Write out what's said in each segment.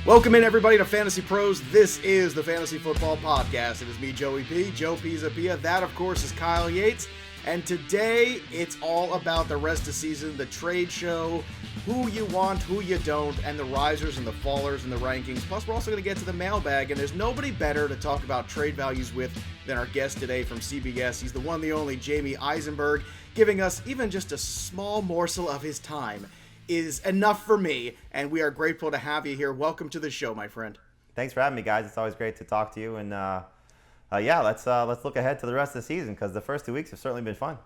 Welcome in, everybody, to Fantasy Pros. This is the Fantasy Football Podcast. It is me, Joey P. Joe Pia. That, of course, is Kyle Yates. And today, it's all about the rest of the season, the trade show, who you want, who you don't, and the risers and the fallers in the rankings. Plus, we're also going to get to the mailbag, and there's nobody better to talk about trade values with than our guest today from CBS. He's the one, the only, Jamey Eisenberg, giving us even just a small morsel of his time is enough for me, and we are grateful to have you here. Welcome to the show, my friend. Thanks for having me, guys. It's always great to talk to you, and let's look ahead to the rest of the season because the first 2 weeks have certainly been fun.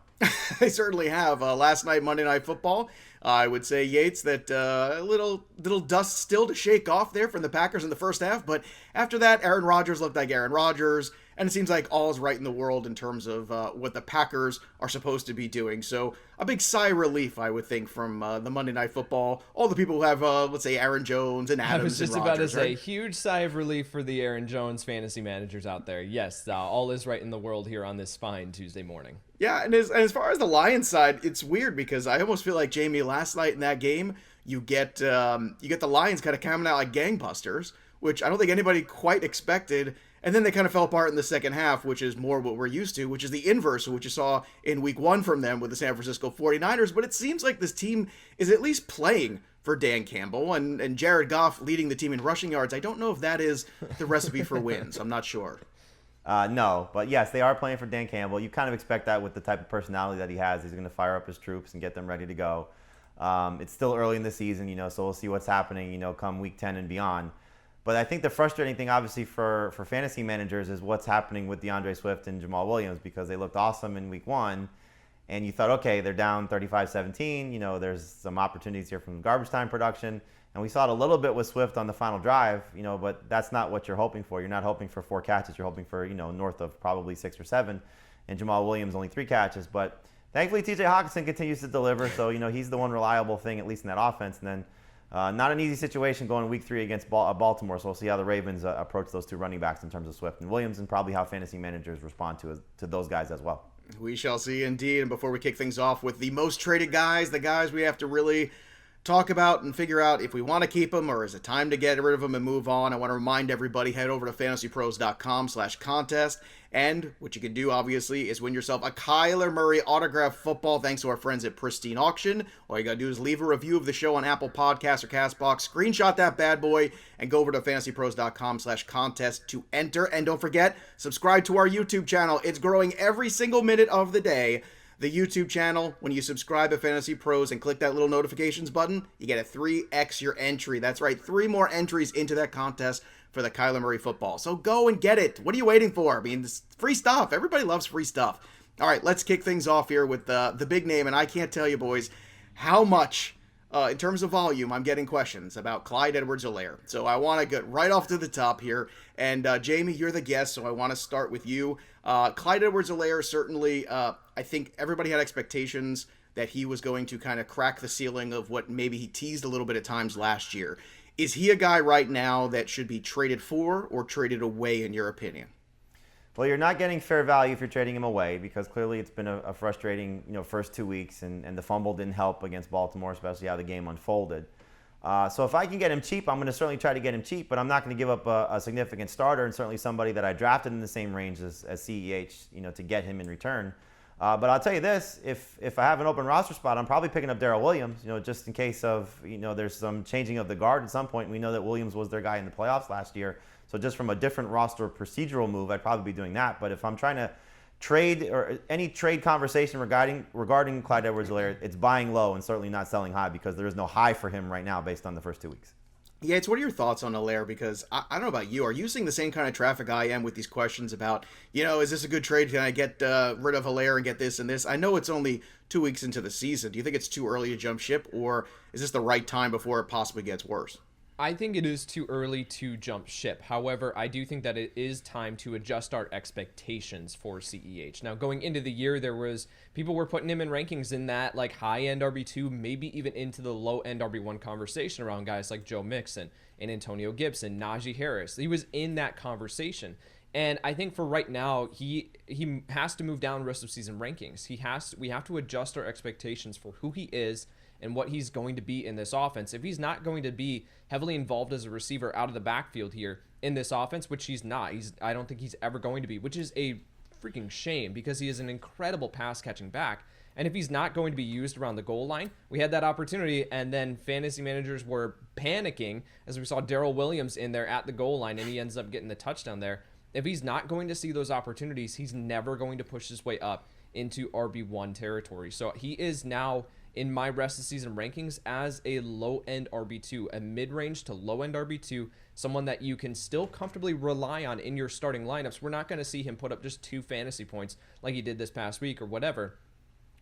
They certainly have. Last night, Monday Night Football, I would say, Yates, that a little dust still to shake off there from the Packers in the first half, but after that, Aaron Rodgers looked like Aaron Rodgers, and it seems like all is right in the world in terms of what the Packers are supposed to be doing. So a big sigh of relief, I would think, from the Monday Night Football. All the people who have, let's say, Aaron Jones and Adams and Rodgers. I was just about to say, huge sigh of relief for the Aaron Jones fantasy managers out there. Yes, all is right in the world here on this fine Tuesday morning. Yeah, and as far as the Lions side, it's weird because I almost feel like, Jamie, last night in that game, you get the Lions kind of coming out like gangbusters, which I don't think anybody quite expected. And then they kind of fell apart in the second half, which is more what we're used to, which is the inverse of what you saw in week one from them with the San Francisco 49ers. But it seems like this team is at least playing for Dan Campbell and Jared Goff leading the team in rushing yards. I don't know if that is the recipe for wins. I'm not sure. No, but yes, they are playing for Dan Campbell. You kind of expect that with the type of personality that he has. He's going to fire up his troops and get them ready to go. It's still early in the season, so we'll see what's happening, come week 10 and beyond. But I think the frustrating thing, obviously, for fantasy managers is what's happening with DeAndre Swift and Jamaal Williams because they looked awesome in week one. And you thought, okay, they're down 35-17. There's some opportunities here from garbage time production. And we saw it a little bit with Swift on the final drive, but that's not what you're hoping for. You're not hoping for 4 catches. You're hoping for, north of probably 6 or 7. And Jamaal Williams only 3 catches. But thankfully, T.J. Hockenson continues to deliver. So, he's the one reliable thing, at least in that offense. And then not an easy situation going week 3 against Baltimore, so we'll see how the Ravens approach those 2 running backs in terms of Swift and Williams, and probably how fantasy managers respond to those guys as well. We shall see indeed. And before we kick things off with the most traded guys, the guys we have to really talk about and figure out if we want to keep them or is it time to get rid of them and move on, I want to remind everybody, head over to fantasypros.com/contest. And what you can do, obviously, is win yourself a Kyler Murray autographed football thanks to our friends at Pristine Auction. All you got to do is leave a review of the show on Apple Podcasts or CastBox, screenshot that bad boy, and go over to fantasypros.com/contest to enter. And don't forget, subscribe to our YouTube channel. It's growing every single minute of the day. The YouTube channel, when you subscribe to Fantasy Pros and click that little notifications button, you get a 3x your entry. That's right, 3 more entries into that contest for the Kyler Murray football. So go and get it. What are you waiting for? I mean, it's free stuff. Everybody loves free stuff. All right, let's kick things off here with the big name. And I can't tell you, boys, how much, in terms of volume, I'm getting questions about Clyde Edwards-Helaire. So I want to get right off to the top here. And Jamie, you're the guest, so I want to start with you. Clyde Edwards-Helaire, certainly, I think everybody had expectations that he was going to kind of crack the ceiling of what maybe he teased a little bit at times last year. Is he a guy right now that should be traded for or traded away, in your opinion? Well, you're not getting fair value if you're trading him away because clearly it's been a frustrating first 2 weeks, and the fumble didn't help against Baltimore, especially how the game unfolded. So if I can get him cheap, I'm going to certainly try to get him cheap, but I'm not going to give up a significant starter and certainly somebody that I drafted in the same range as CEH, to get him in return. But I'll tell you this, if I have an open roster spot, I'm probably picking up Darrell Williams, just in case of, there's some changing of the guard at some point. We know that Williams was their guy in the playoffs last year. So just from a different roster procedural move, I'd probably be doing that. But if I'm trying to trade or any trade conversation regarding Clyde Edwards-Helaire, it's buying low and certainly not selling high because there is no high for him right now based on the first 2 weeks. Yates, what are your thoughts on Helaire? Because I don't know about you. Are you seeing the same kind of traffic I am with these questions about, is this a good trade? Can I get rid of Helaire and get this and this? I know it's only 2 weeks into the season. Do you think it's too early to jump ship, or is this the right time before it possibly gets worse? I think it is too early to jump ship. However, I do think that it is time to adjust our expectations for CEH. Now, going into the year, people were putting him in rankings in that high-end RB2, maybe even into the low-end RB1 conversation around guys like Joe Mixon and Antonio Gibson, Najee Harris. He was in that conversation. And I think for right now, he has to move down rest of season rankings. We have to adjust our expectations for who he is and what he's going to be in this offense. If he's not going to be heavily involved as a receiver out of the backfield here in this offense, which he's not, I don't think he's ever going to be, which is a freaking shame because he is an incredible pass catching back. And if he's not going to be used around the goal line, we had that opportunity, and then fantasy managers were panicking as we saw Darrell Williams in there at the goal line, and he ends up getting the touchdown there. If he's not going to see those opportunities, he's never going to push his way up into RB1 territory. So he is now in my rest of season rankings as a low-end RB2, a mid-range to low-end RB2, someone that you can still comfortably rely on in your starting lineups. We're not going to see him put up just 2 fantasy points like he did this past week or whatever.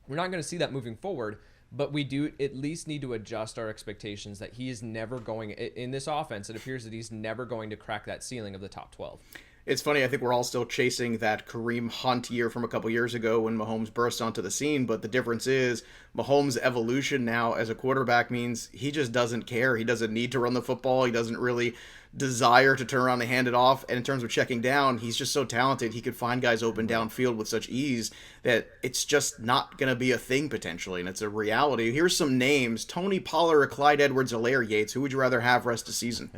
We're not going to see that moving forward, but we do at least need to adjust our expectations that he is never going, in this offense, it appears that he's never going to crack that ceiling of the top 12. It's funny, I think we're all still chasing that Kareem Hunt year from a couple years ago when Mahomes burst onto the scene, but the difference is Mahomes' evolution now as a quarterback means he just doesn't care. He doesn't need to run the football. He doesn't really desire to turn around and hand it off. And in terms of checking down, he's just so talented. He could find guys open downfield with such ease that it's just not going to be a thing potentially, and it's a reality. Here's some names. Tony Pollard or Clyde Edwards-Helaire, Yates. Who would you rather have rest of season?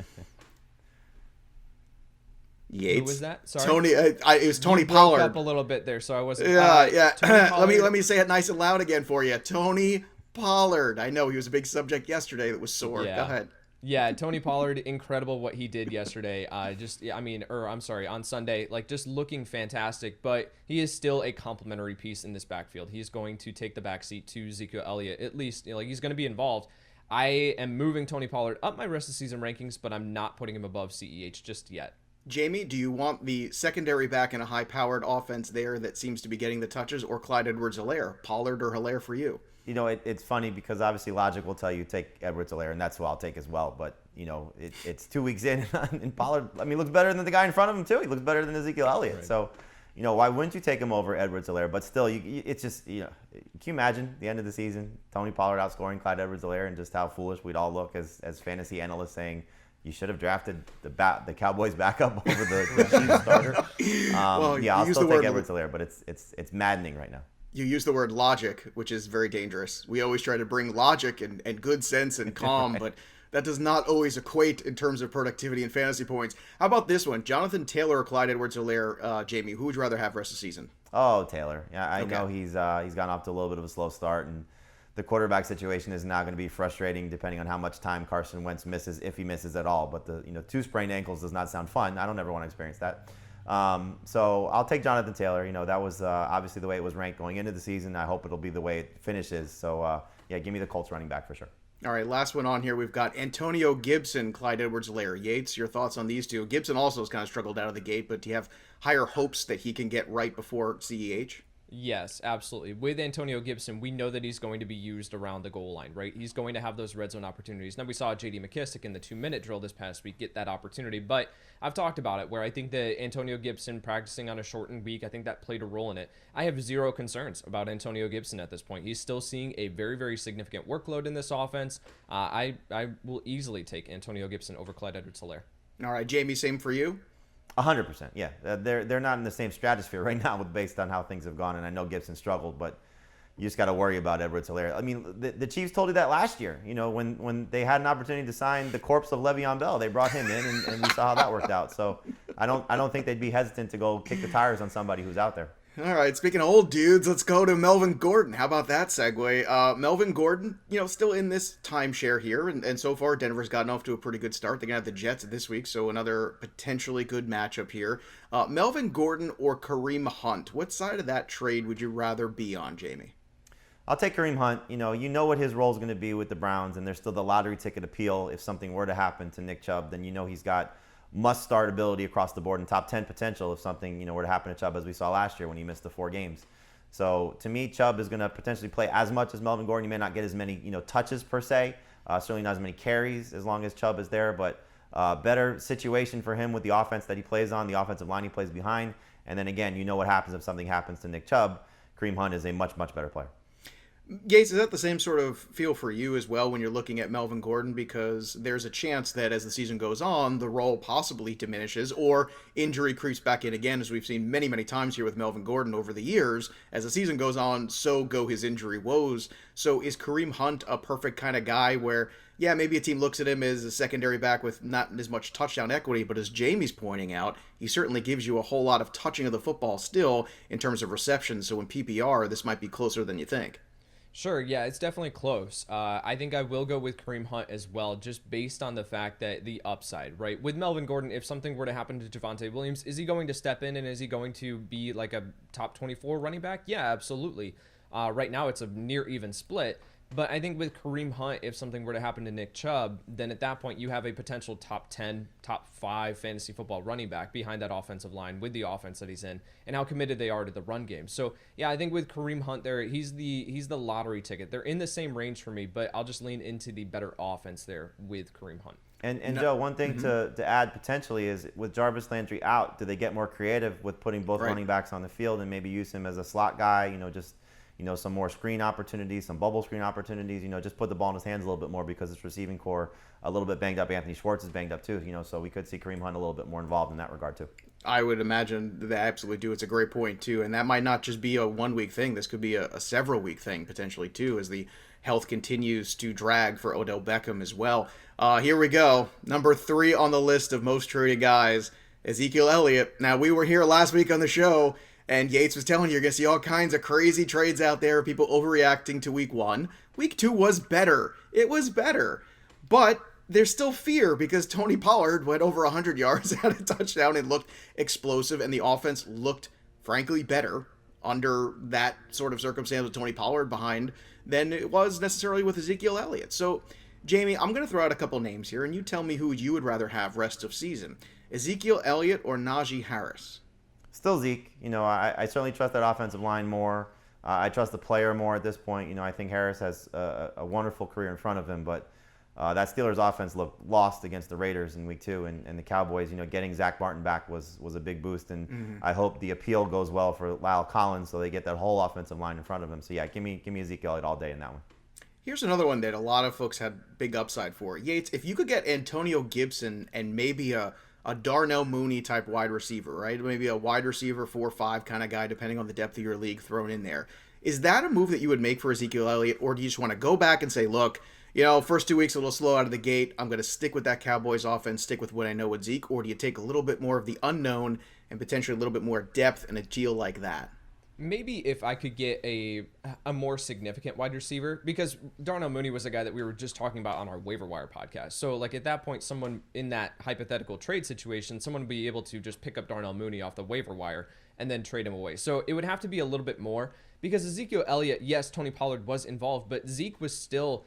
Yates. Who was that? Sorry, Tony. It was Tony you Pollard. broke up a little bit there, so I wasn't. Yeah. Pollard. let me say it nice and loud again for you. Tony Pollard. I know he was a big subject yesterday that was sore. Yeah. Go ahead. Yeah, Tony Pollard, incredible what he did yesterday. On Sunday, like just looking fantastic. But he is still a complimentary piece in this backfield. He's going to take the backseat to Ezekiel Elliott. At least, he's going to be involved. I am moving Tony Pollard up my rest of season rankings, but I'm not putting him above CEH just yet. Jamey, do you want the secondary back in a high-powered offense there that seems to be getting the touches, or Clyde Edwards-Helaire? Pollard or Helaire for you? It's funny because obviously logic will tell you take Edwards-Helaire, and that's who I'll take as well. But, it's 2 weeks in, and Pollard, looks better than the guy in front of him, too. He looks better than Ezekiel Elliott. Right. So, why wouldn't you take him over Edwards-Helaire? But still, it's just, can you imagine the end of the season, Tony Pollard outscoring Clyde Edwards-Helaire, and just how foolish we'd all look as fantasy analysts saying, you should have drafted the Cowboys backup over the Chiefs starter. I'll still take Edwards-Helaire, but it's maddening right now. You use the word logic, which is very dangerous. We always try to bring logic and good sense and calm, right. But that does not always equate in terms of productivity and fantasy points. How about this one? Jonathan Taylor or Clyde Edwards-Helaire, Jamey? Who would you rather have rest of the season? Oh, Taylor. Yeah, I know he's gone off to a little bit of a slow start, and the quarterback situation is now going to be frustrating depending on how much time Carson Wentz misses, if he misses at all. But the 2 sprained ankles does not sound fun. I don't ever want to experience that. So I'll take Jonathan Taylor. That was obviously the way it was ranked going into the season. I hope it'll be the way it finishes. So give me the Colts running back for sure. All right, last one on here. We've got Antonio Gibson, Clyde Edwards-Helaire. Yates, your thoughts on these two? Gibson also has kind of struggled out of the gate, but do you have higher hopes that he can get right before CEH? Yes, absolutely. With Antonio Gibson, we know that he's going to be used around the goal line, right? He's going to have those red zone opportunities. Now, we saw J.D. McKissick in the 2-minute drill this past week get that opportunity, but I've talked about it where I think that Antonio Gibson practicing on a shortened week, I think that played a role in it. I have zero concerns about Antonio Gibson at this point. He's still seeing a very, very significant workload in this offense. I will easily take Antonio Gibson over Clyde Edwards-Helaire. All right, Jamey, same for you? 100%, yeah. They're not in the same stratosphere right now based on how things have gone, and I know Gibson struggled, but you just got to worry about Edwards-Helaire. I mean, the Chiefs told you that last year. When they had an opportunity to sign the corpse of Le'Veon Bell, they brought him in, and we saw how that worked out. So I don't think they'd be hesitant to go kick the tires on somebody who's out there. All right, speaking of old dudes, let's go to Melvin Gordon. How about that segue? Melvin Gordon, still in this timeshare here, and so far Denver's gotten off to a pretty good start. They're going to have the Jets this week, so another potentially good matchup here. Melvin Gordon or Kareem Hunt? What side of that trade would you rather be on, Jamey? I'll take Kareem Hunt. You know what his role is going to be with the Browns, and there's still the lottery ticket appeal. If something were to happen to Nick Chubb, then he's got must-start ability across the board and top 10 potential if something were to happen to Chubb, as we saw last year when he missed the 4 games. So to me, Chubb is going to potentially play as much as Melvin Gordon. He may not get as many touches per se, certainly not as many carries as long as Chubb is there, but better situation for him with the offense that he plays on, the offensive line he plays behind. And then again, what happens if something happens to Nick Chubb. Kareem Hunt is a much, much better player. Yates, is that the same sort of feel for you as well when you're looking at Melvin Gordon? Because there's a chance that as the season goes on, the role possibly diminishes or injury creeps back in again, as we've seen many, many times here with Melvin Gordon over the years. As the season goes on, so go his injury woes. So is Kareem Hunt a perfect kind of guy where, yeah, maybe a team looks at him as a secondary back with not as much touchdown equity, but as Jamey's pointing out, he certainly gives you a whole lot of touching of the football still in terms of receptions. So in PPR, this might be closer than you think. Sure, yeah, it's definitely close. I think I will go with Kareem Hunt as well, just based on the fact that the upside, right? With Melvin Gordon, if something were to happen to Javonte Williams, is he going to step in and is he going to be like a top 24 running back? Yeah, absolutely. Right now, it's a near even split. But I think with Kareem Hunt, if something were to happen to Nick Chubb, then at that point you have a potential top 10, top 5 fantasy football running back behind that offensive line with the offense that he's in and how committed they are to the run game. So yeah, I think with Kareem Hunt there, he's the lottery ticket. They're in the same range for me, but I'll just lean into the better offense there with Kareem Hunt. And Joe, one thing to add potentially is with Jarvis Landry out, do they get more creative with putting both running backs on the field and maybe use him as a slot guy, some more screen opportunities, some bubble screen opportunities, just put the ball in his hands a little bit more because his receiving core a little bit banged up. Anthony Schwartz is banged up too, so we could see Kareem Hunt a little bit more involved in that regard too. I would imagine they absolutely do. It's a great point too. And that might not just be a 1 week thing. This could be a several week thing potentially too, as the health continues to drag for Odell Beckham as well. Here we go. Number 3 on the list of most traded guys, Ezekiel Elliott. Now, we were here last week on the show, and Yates was telling you, you're going to see all kinds of crazy trades out there, people overreacting to week 1. Week 2 was better. It was better. But there's still fear because Tony Pollard went over 100 yards, had a touchdown, and looked explosive, and the offense looked, frankly, better under that sort of circumstance with Tony Pollard behind than it was necessarily with Ezekiel Elliott. So, Jamey, I'm going to throw out a couple names here, and you tell me who you would rather have rest of season. Ezekiel Elliott or Najee Harris? Still Zeke. I certainly trust that offensive line more. I trust the player more at this point. I think Harris has a wonderful career in front of him, but that Steelers offense looked lost against the Raiders in week 2, and the Cowboys, getting Zach Martin back was a big boost, and I hope the appeal goes well for Lyle Collins so they get that whole offensive line in front of him. So yeah, give me Ezekiel Elliott all day in that one. Here's another one that a lot of folks had big upside for. Yates, if you could get Antonio Gibson and maybe a Darnell Mooney type wide receiver, right? Maybe a wide receiver 4-5 kind of guy, depending on the depth of your league thrown in there. Is that a move that you would make for Ezekiel Elliott, or do you just want to go back and say, look, first 2 weeks a little slow out of the gate, I'm going to stick with that Cowboys offense, stick with what I know with Zeke, or do you take a little bit more of the unknown and potentially a little bit more depth in a deal like that? Maybe if I could get a more significant wide receiver, because Darnell Mooney was a guy that we were just talking about on our waiver wire podcast. So like at that point, someone in that hypothetical trade situation, someone would be able to just pick up Darnell Mooney off the waiver wire and then trade him away. So it would have to be a little bit more because Ezekiel Elliott, yes, Tony Pollard was involved, but Zeke was still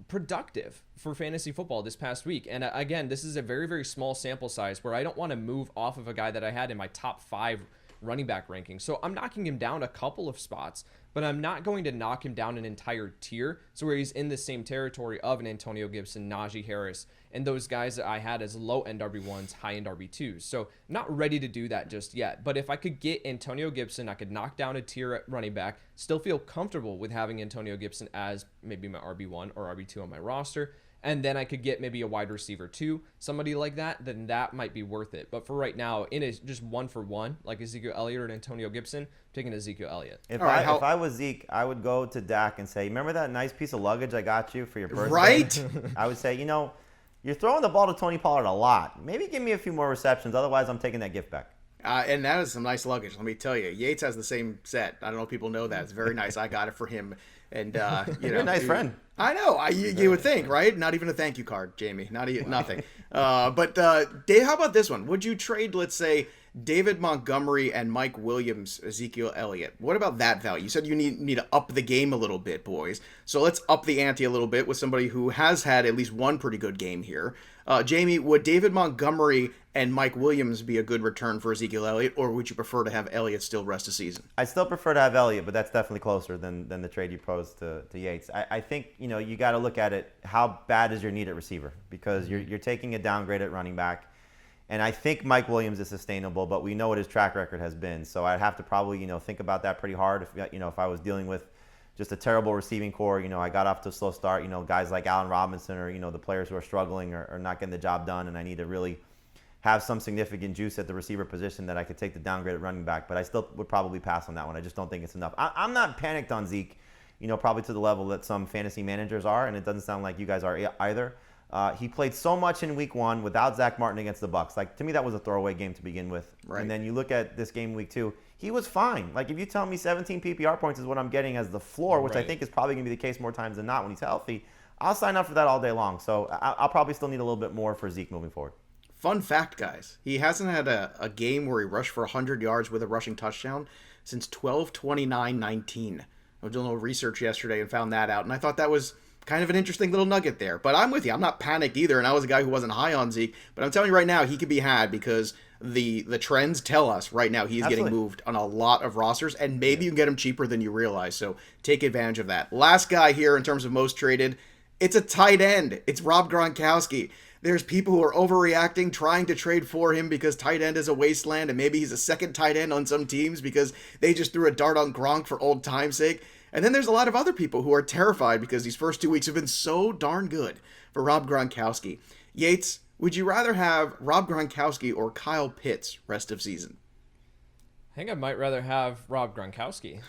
productive for fantasy football this past week. And again, this is a very, very small sample size where I don't want to move off of a guy that I had in my top 5 running back ranking. So I'm knocking him down a couple of spots, but I'm not going to knock him down an entire tier. So where he's in the same territory of an Antonio Gibson, Najee Harris, and those guys that I had as low-end RB1s, high-end RB2s. So not ready to do that just yet. But if I could get Antonio Gibson, I could knock down a tier at running back, still feel comfortable with having Antonio Gibson as maybe my RB1 or RB2 on my roster, and then I could get maybe a wide receiver 2, somebody like that, then that might be worth it. But for right now, in a just 1-for-1, like Ezekiel Elliott or Antonio Gibson, I'm taking Ezekiel Elliott. If I was Zeke, I would go to Dak and say, remember that nice piece of luggage I got you for your birthday? Right? I would say, you're throwing the ball to Tony Pollard a lot. Maybe give me a few more receptions. Otherwise, I'm taking that gift back. And that is some nice luggage, let me tell you. Yates has the same set. I don't know if people know that. It's very nice. I got it for him. And you're a nice friend. I know. You would think, right? Not even a thank you card, Jamey. Nothing. But Dave, how about this one? Would you trade, let's say, David Montgomery and Mike Williams, Ezekiel Elliott? What about that value? You said you need to up the game a little bit, boys. So let's up the ante a little bit with somebody who has had at least one pretty good game here. Jamey, would David Montgomery and Mike Williams be a good return for Ezekiel Elliott, or would you prefer to have Elliott still rest of season? I still prefer to have Elliott, but that's definitely closer than the trade you posed to Yates. I think you got to look at it. How bad is your need at receiver? Because you're taking a downgrade at running back, and I think Mike Williams is sustainable, but we know what his track record has been. So I'd have to probably think about that pretty hard. If I was dealing with just a terrible receiving core. I got off to a slow start. Guys like Allen Robinson or, the players who are struggling or not getting the job done, and I need to really have some significant juice at the receiver position that I could take the downgrade at running back. But I still would probably pass on that one. I just don't think it's enough. I'm not panicked on Zeke, probably to the level that some fantasy managers are, and it doesn't sound like you guys are either. He played so much in week 1 without Zach Martin against the Bucs. Like, to me, that was a throwaway game to begin with. Right. And then you look at this game week 2, he was fine. Like, if you tell me 17 PPR points is what I'm getting as the floor, which I think is probably going to be the case more times than not when he's healthy, I'll sign up for that all day long. So I'll probably still need a little bit more for Zeke moving forward. Fun fact, guys. He hasn't had a game where he rushed for 100 yards with a rushing touchdown since 12/29/19. I was doing a little research yesterday and found that out, and I thought that was kind of an interesting little nugget there. But I'm with you. I'm not panicked either, and I was a guy who wasn't high on Zeke. But I'm telling you right now, he could be had because the trends tell us right now he's getting moved on a lot of rosters, and maybe you can get him cheaper than you realize. So take advantage of that. Last guy here in terms of most traded, it's a tight end. It's Rob Gronkowski. There's people who are overreacting, trying to trade for him because tight end is a wasteland, and maybe he's a second tight end on some teams because they just threw a dart on Gronk for old time's sake. And then there's a lot of other people who are terrified because these first 2 weeks have been so darn good for Rob Gronkowski. Yates, would you rather have Rob Gronkowski or Kyle Pitts rest of season? I think I might rather have Rob Gronkowski.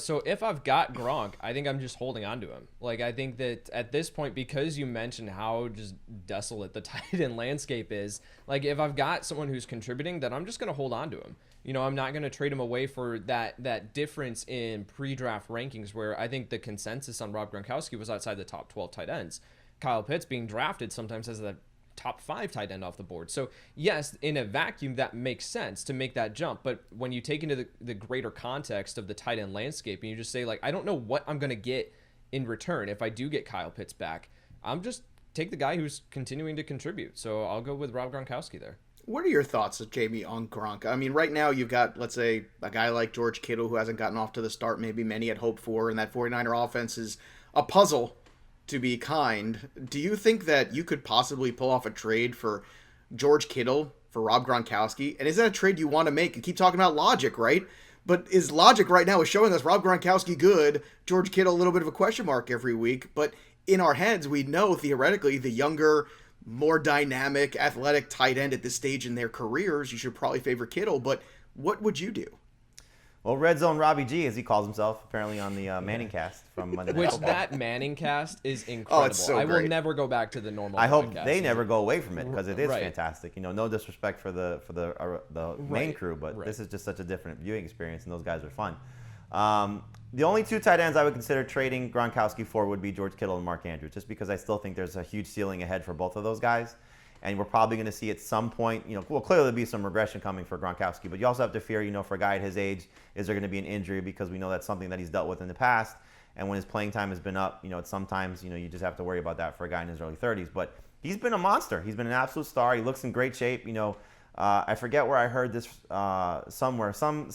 So if I've got Gronk, I think I'm just holding on to him. Like, I think that at this point, because you mentioned how just desolate the tight end landscape is, like, if I've got someone who's contributing, then I'm just going to hold on to him. I'm not going to trade him away for that difference in pre-draft rankings where I think the consensus on Rob Gronkowski was outside the top 12 tight ends. Kyle Pitts being drafted sometimes as the top 5 tight end off the board. So yes, in a vacuum, that makes sense to make that jump. But when you take into the greater context of the tight end landscape and you just say, like, I don't know what I'm going to get in return if I do get Kyle Pitts back, I'm just take the guy who's continuing to contribute. So I'll go with Rob Gronkowski there. What are your thoughts, Jamey, on Gronk? I mean, right now you've got, let's say, a guy like George Kittle who hasn't gotten off to the start maybe many had hoped for, and that 49er offense is a puzzle, to be kind. Do you think that you could possibly pull off a trade for George Kittle for Rob Gronkowski? And is that a trade you want to make? You keep talking about logic, right? But is logic right now is showing us Rob Gronkowski good, George Kittle a little bit of a question mark every week. But in our heads, we know theoretically the younger, more dynamic, athletic tight end at this stage in their careers, you should probably favor Kittle. But what would you do? Well, Red Zone Robbie G, as he calls himself, apparently on the Manning cast from Monday Night Football. That Manning cast is incredible. It's so I will great. never go back to the normal. I hope podcast. they never go away from it because it is Right. fantastic. No disrespect for the main crew, but this is just such a different viewing experience, and those guys are fun. The only 2 tight ends I would consider trading Gronkowski for would be George Kittle and Mark Andrews, just because I still think there's a huge ceiling ahead for both of those guys. And we're probably going to see at some point, clearly there'll be some regression coming for Gronkowski, but you also have to fear, for a guy at his age, is there going to be an injury? Because we know that's something that he's dealt with in the past. And when his playing time has been up, sometimes, you just have to worry about that for a guy in his early 30s. But he's been a monster. He's been an absolute star. He looks in great shape. I forget where I heard this somewhere. Some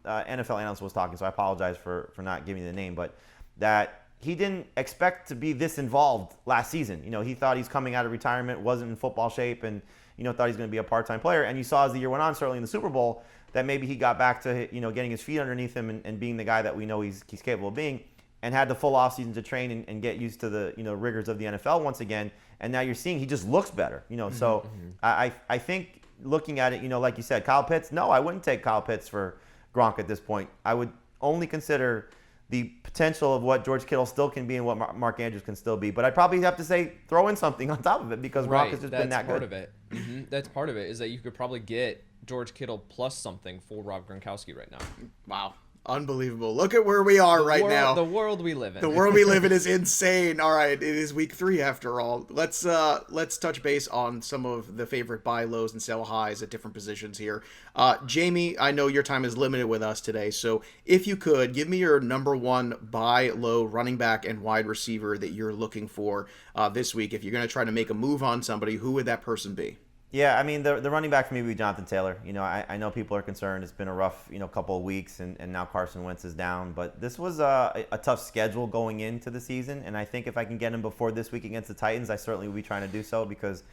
NFL analyst was talking, so I apologize for not giving you the name, but that he didn't expect to be this involved last season. He thought he's coming out of retirement, wasn't in football shape, and thought he's going to be a part-time player. And you saw as the year went on, certainly in the Super Bowl, that maybe he got back to getting his feet underneath him and being the guy that we know he's capable of being, and had the full offseason to train and get used to the rigors of the NFL once again. And now you're seeing he just looks better. So I think looking at it, like you said, Kyle Pitts. No, I wouldn't take Kyle Pitts for Gronk at this point. I would only consider the potential of what George Kittle still can be and what Mark Andrews can still be. But I'd probably have to say throw in something on top of it because Gronk has just been that good. That's part of it. That's part of it is that you could probably get George Kittle plus something for Rob Gronkowski right now. Wow. Unbelievable. Look at where we are now. The world we live in. The world we live in is insane. All right, it is week 3 after all. Let's touch base on some of the favorite buy lows and sell highs at different positions here. Jamey, I know your time is limited with us today, so if you could, give me your number 1 buy low running back and wide receiver that you're looking for this week. If you're going to try to make a move on somebody, who would that person be? Yeah, I mean, the running back for me would be Jonathan Taylor. I know people are concerned. It's been a rough, couple of weeks, and now Carson Wentz is down. But this was a tough schedule going into the season, and I think if I can get him before this week against the Titans, I certainly will be trying to do so because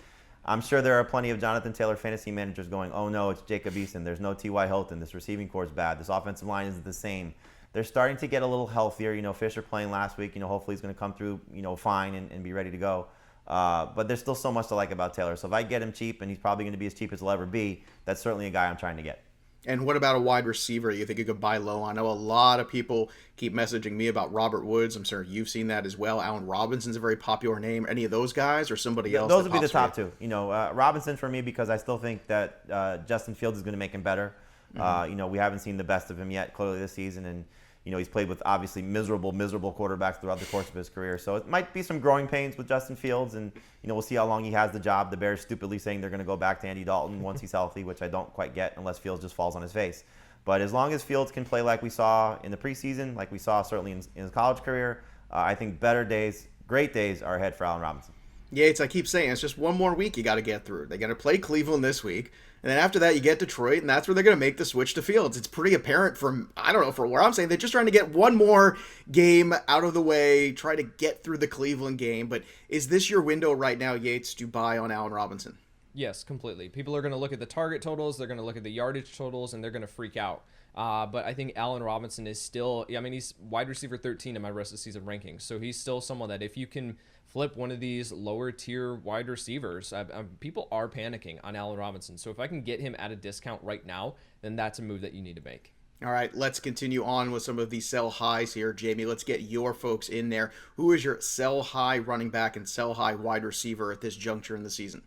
I'm sure there are plenty of Jonathan Taylor fantasy managers going, oh, no, it's Jacob Eason. There's no T.Y. Hilton. This receiving core is bad. This offensive line isn't the same. They're starting to get a little healthier. Fisher playing last week. Hopefully he's going to come through, fine and be ready to go. But there's still so much to like about Taylor. So if I get him cheap, and he's probably going to be as cheap as he'll ever be, that's certainly a guy I'm trying to get. And what about a wide receiver you think you could buy low? I know a lot of people keep messaging me about Robert Woods. I'm sure you've seen that as well. Allen Robinson's a very popular name. Any of those guys or somebody else? Those would be the top two. Robinson for me, because I still think that Justin Fields is going to make him better. Mm-hmm. We haven't seen the best of him yet, clearly, this season. And, he's played with obviously miserable quarterbacks throughout the course of his career. So it might be some growing pains with Justin Fields. And, we'll see how long he has the job. The Bears stupidly saying they're going to go back to Andy Dalton once he's healthy, which I don't quite get unless Fields just falls on his face. But as long as Fields can play like we saw in the preseason, like we saw certainly in his college career, I think better days, great days are ahead for Allen Robinson. Yates, I keep saying, it's just one more week you got to get through. They got to play Cleveland this week, and then after that you get Detroit, and that's where they're going to make the switch to Fields. It's pretty apparent from where I'm saying they're just trying to get one more game out of the way, try to get through the Cleveland game. But is this your window right now, Yates, to buy on Allen Robinson? Yes, completely. People are going to look at the target totals, they're going to look at the yardage totals, and they're going to freak out. But I think Allen Robinson is still, he's wide receiver 13 in my rest of season rankings. So he's still someone that if you can flip one of these lower tier wide receivers, people are panicking on Allen Robinson. So if I can get him at a discount right now, then that's a move that you need to make. All right, let's continue on with some of these sell highs here. Jamey, let's get your folks in there. Who is your sell high running back and sell high wide receiver at this juncture in the season?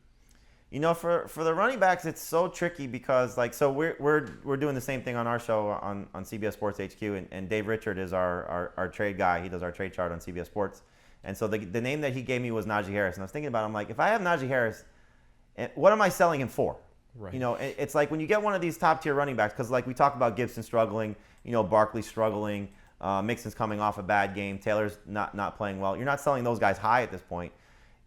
For the running backs, it's so tricky because we're doing the same thing on our show on CBS Sports HQ, and Dave Richard is our trade guy. He does our trade chart on CBS Sports, and so the name that he gave me was Najee Harris, and I was thinking about it, I'm like, if I have Najee Harris, what am I selling him for? Right. It's like when you get one of these top tier running backs, because like we talk about Gibson struggling, Barkley struggling, Mixon's coming off a bad game, Taylor's not playing well. You're not selling those guys high at this point.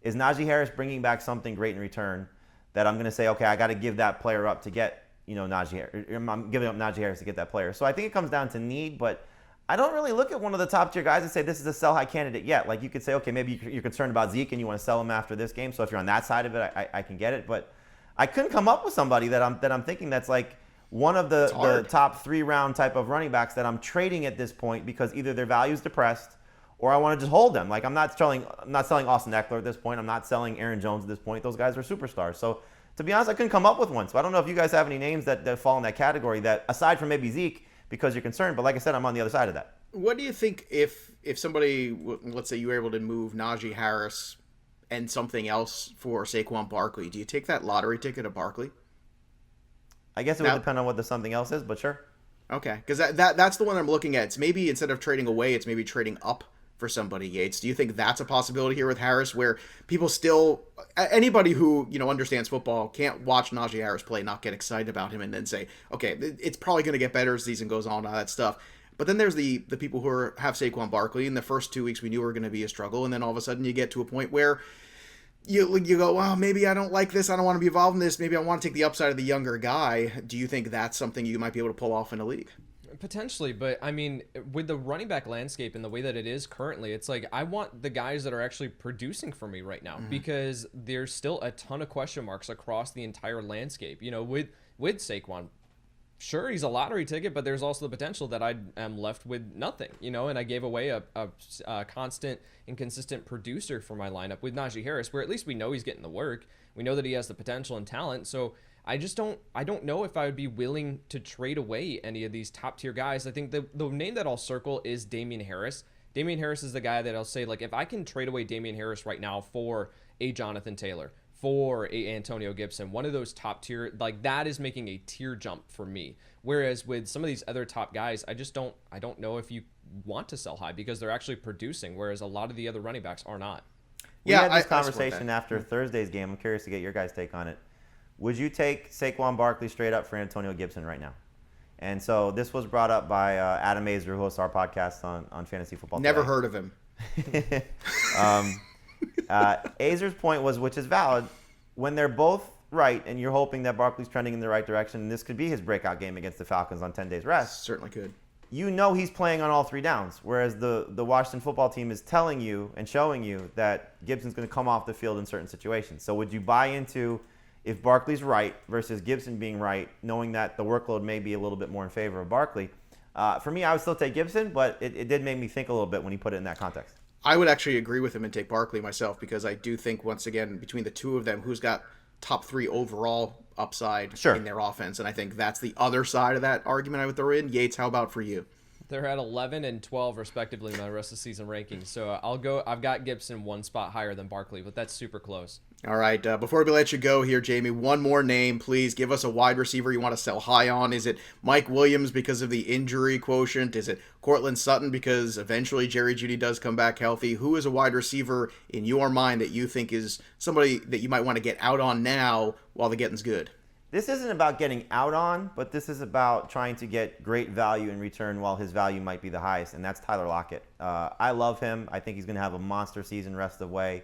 Is Najee Harris bringing back something great in return that I'm going to say, okay, I got to give that player up to get, Najee Harris. I'm giving up Najee Harris to get that player. So I think it comes down to need, but I don't really look at one of the top tier guys and say this is a sell high candidate yet. Like you could say, okay, maybe you're concerned about Zeke and you want to sell him after this game. So if you're on that side of it, I can get it. But I couldn't come up with somebody that I'm thinking that's like one of the top 3-round type of running backs that I'm trading at this point because either their value is depressed or I want to just hold them. Like I'm not selling Austin Eckler at this point. I'm not selling Aaron Jones at this point. Those guys are superstars. So to be honest, I couldn't come up with one. So I don't know if you guys have any names that fall in that category that, aside from maybe Zeke, because you're concerned. But like I said, I'm on the other side of that. What do you think if somebody, let's say you were able to move Najee Harris and something else for Saquon Barkley, do you take that lottery ticket of Barkley? I guess it would depend on what the something else is, but sure. Okay, because that's the one I'm looking at. It's maybe instead of trading away, it's maybe trading up for somebody, Yates. Do you think that's a possibility here with Harris, where people still, anybody who understands football can't watch Najee Harris play, not get excited about him, and then say, okay, it's probably going to get better as the season goes on, all that stuff. But then there's the people who have Saquon Barkley. In the first 2 weeks, we knew were going to be a struggle, and then all of a sudden you get to a point where you go, well, maybe I don't like this. I don't want to be involved in this. Maybe I want to take the upside of the younger guy. Do you think that's something you might be able to pull off in a league? Potentially, but I mean, with the running back landscape and the way that it is currently, it's like I want the guys that are actually producing for me right now because there's still a ton of question marks across the entire landscape. With Saquon, sure, he's a lottery ticket, but there's also the potential that I am left with nothing, and I gave away a constant and consistent producer for my lineup with Najee Harris, where at least we know he's getting the work. We know that he has the potential and talent, so I don't know if I would be willing to trade away any of these top tier guys. I think the name that I'll circle is Damien Harris. Damien Harris is the guy that I'll say, like, if I can trade away Damien Harris right now for a Jonathan Taylor, for a Antonio Gibson, one of those top tier, like that is making a tier jump for me. Whereas with some of these other top guys, I don't know if you want to sell high because they're actually producing, whereas a lot of the other running backs are not. We had this conversation after Thursday's game. I'm curious to get your guys' take on it. Would you take Saquon Barkley straight up for Antonio Gibson right now? And so this was brought up by Adam Azer, who hosts our podcast on Fantasy Football Today. Never heard of him. Azer's point was, which is valid, when they're both right and you're hoping that Barkley's trending in the right direction, and this could be his breakout game against the Falcons on 10 days rest. Certainly could. He's playing on all 3 downs, whereas the Washington football team is telling you and showing you that Gibson's going to come off the field in certain situations. So would you buy into if Barkley's right versus Gibson being right, knowing that the workload may be a little bit more in favor of Barkley, For me, I would still take Gibson, but it did make me think a little bit when he put it in that context. I would actually agree with him and take Barkley myself, because I do think, once again, between the two of them, who's got top 3 overall upside in their offense, and I think that's the other side of that argument I would throw in. Yates, how about for you? They're at 11 and 12 respectively in my rest of the season rankings. So I've got Gibson one spot higher than Barkley, but that's super close. All right, before we let you go here, Jamey, one more name, please. Give us a wide receiver you want to sell high on. Is it Mike Williams because of the injury quotient? Is it Cortland Sutton because eventually Jerry Jeudy does come back healthy? Who is a wide receiver in your mind that you think is somebody that you might want to get out on now while the getting's good? This isn't about getting out on, but this is about trying to get great value in return while his value might be the highest, and that's Tyler Lockett. I love him. I think he's going to have a monster season rest of the way.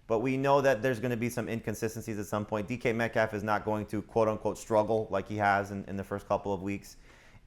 But we know that there's going to be some inconsistencies at some point. DK Metcalf is not going to, quote-unquote, struggle like he has in the first couple of weeks.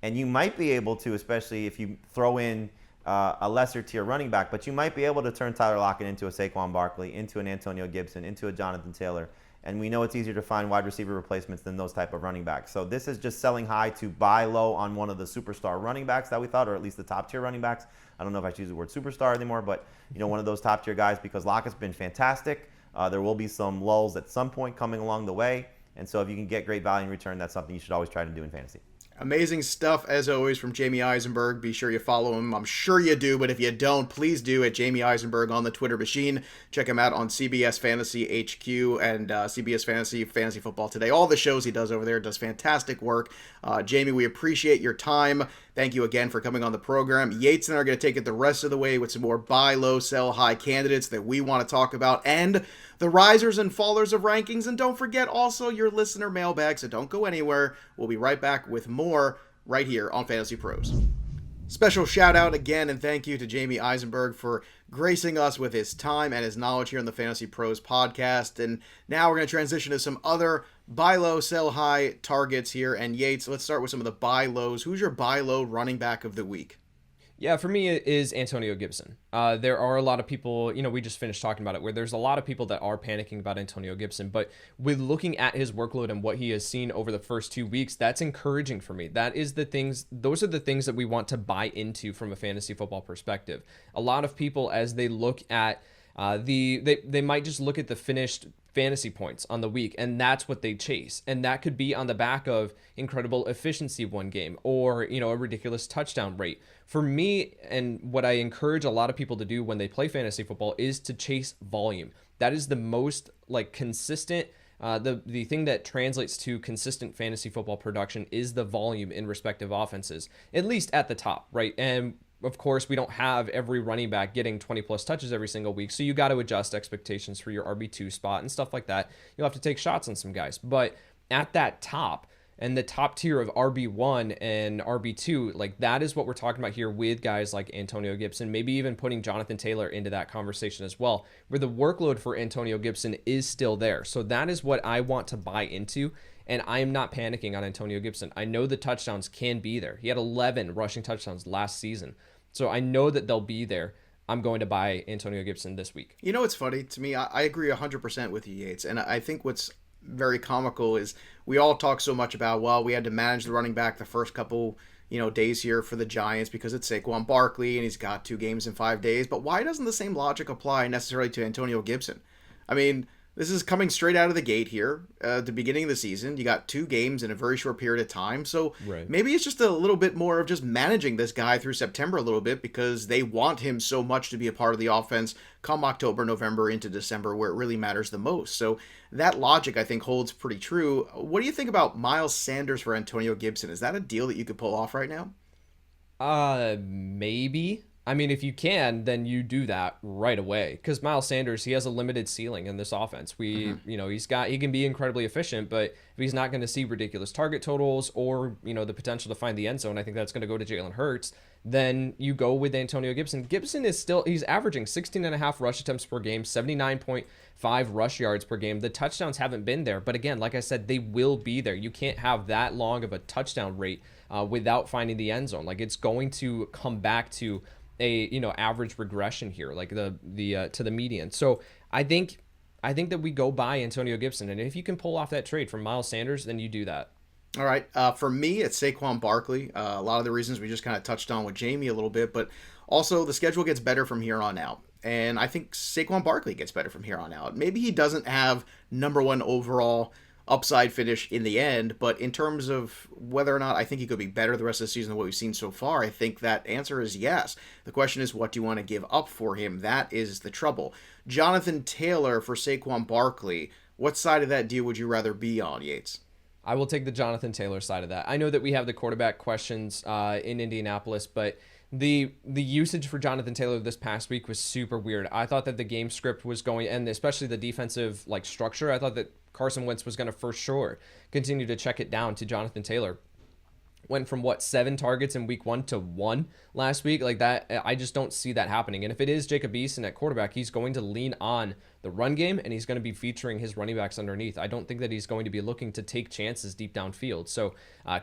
And you might be able to, especially if you throw in a lesser-tier running back, but you might be able to turn Tyler Lockett into a Saquon Barkley, into an Antonio Gibson, into a Jonathan Taylor. And we know it's easier to find wide receiver replacements than those type of running backs. So this is just selling high to buy low on one of the superstar running backs that we thought, or at least the top-tier running backs. I don't know if I should use the word superstar anymore, but one of those top-tier guys, because Lockett's been fantastic. There will be some lulls at some point coming along the way. And so if you can get great value in return, that's something you should always try to do in fantasy. Amazing stuff, as always, from Jamey Eisenberg. Be sure you follow him. I'm sure you do, but if you don't, please do at Jamey Eisenberg on the Twitter machine. Check him out on CBS Fantasy HQ and CBS Fantasy Football Today. All the shows he does over there, does fantastic work. Jamey, we appreciate your time. Thank you again for coming on the program. Yates and I are going to take it the rest of the way with some more buy low, sell high candidates that we want to talk about, and the risers and fallers of rankings. And don't forget also your listener mailbag, so don't go anywhere. We'll be right back with more right here on Fantasy Pros. Special shout out again and thank you to Jamey Eisenberg for gracing us with his time and his knowledge here on the Fantasy Pros podcast. And now we're going to transition to some other buy low, sell high targets here. And Yates, let's start with some of the buy lows. Who's your buy low running back of the week? Yeah, for me, it is Antonio Gibson. There are a lot of people, we just finished talking about it, where there's a lot of people that are panicking about Antonio Gibson. But with looking at his workload and what he has seen over the first 2 weeks, that's encouraging for me. Those are the things that we want to buy into from a fantasy football perspective. A lot of people, as they look at they might just look at the finished fantasy points on the week, and that's what they chase. And that could be on the back of incredible efficiency one game, or a ridiculous touchdown rate. For me, and what I encourage a lot of people to do when they play fantasy football, is to chase volume. That is the most consistent. The thing that translates to consistent fantasy football production is the volume in respective offenses, at least at the top, right? And of course, we don't have every running back getting 20 plus touches every single week. So you got to adjust expectations for your RB2 spot and stuff like that. You'll have to take shots on some guys. But at that top, and the top tier of RB1 and RB2, that is what we're talking about here with guys like Antonio Gibson, maybe even putting Jonathan Taylor into that conversation as well, where the workload for Antonio Gibson is still there. So that is what I want to buy into. And I am not panicking on Antonio Gibson. I know the touchdowns can be there. He had 11 rushing touchdowns last season. So I know that they'll be there. I'm going to buy Antonio Gibson this week. It's funny to me. I agree 100% with you, Yates. And I think what's very comical is we all talk so much about, we had to manage the running back the first couple, days here for the Giants because it's Saquon Barkley and he's got 2 games in 5 days. But why doesn't the same logic apply necessarily to Antonio Gibson? I mean, this is coming straight out of the gate here. At the beginning of the season, you got 2 games in a very short period of time. So Maybe it's just a little bit more of just managing this guy through September a little bit because they want him so much to be a part of the offense come October, November into December where it really matters the most. So that logic, I think, holds pretty true. What do you think about Miles Sanders for Antonio Gibson? Is that a deal that you could pull off right now? Maybe. I mean, if you can, then you do that right away. Because Miles Sanders, he has a limited ceiling in this offense. He can be incredibly efficient, but if he's not going to see ridiculous target totals or, the potential to find the end zone, I think that's going to go to Jalen Hurts. Then you go with Antonio Gibson. Gibson he's averaging 16.5 rush attempts per game, 79.5 rush yards per game. The touchdowns haven't been there, but again, like I said, they will be there. You can't have that long of a touchdown rate without finding the end zone. It's going to come back to a average regression here, to the median. So I think that we go buy Antonio Gibson, and if you can pull off that trade from Miles Sanders, then you do that. All right. For me, it's Saquon Barkley. A lot of the reasons we just kind of touched on with Jamey a little bit, but also the schedule gets better from here on out. And I think Saquon Barkley gets better from here on out. Maybe he doesn't have number one overall upside finish in the end, but in terms of whether or not I think he could be better the rest of the season than what we've seen so far, I think that answer is yes. The question is, what do you want to give up for him? That is the trouble. Jonathan Taylor for Saquon Barkley. What side of that deal would you rather be on, Yates? I will take the Jonathan Taylor side of that. I know that we have the quarterback questions in Indianapolis, but the usage for Jonathan Taylor this past week was super weird. I thought that the game script was going, and especially the defensive structure, I thought that Carson Wentz was going to for sure continue to check it down to Jonathan Taylor. Went from 7 targets in week 1 to 1 last week. Like that, I just don't see that happening. And if it is Jacob Eason at quarterback, he's going to lean on the run game, and he's going to be featuring his running backs underneath. I don't think that he's going to be looking to take chances deep downfield, so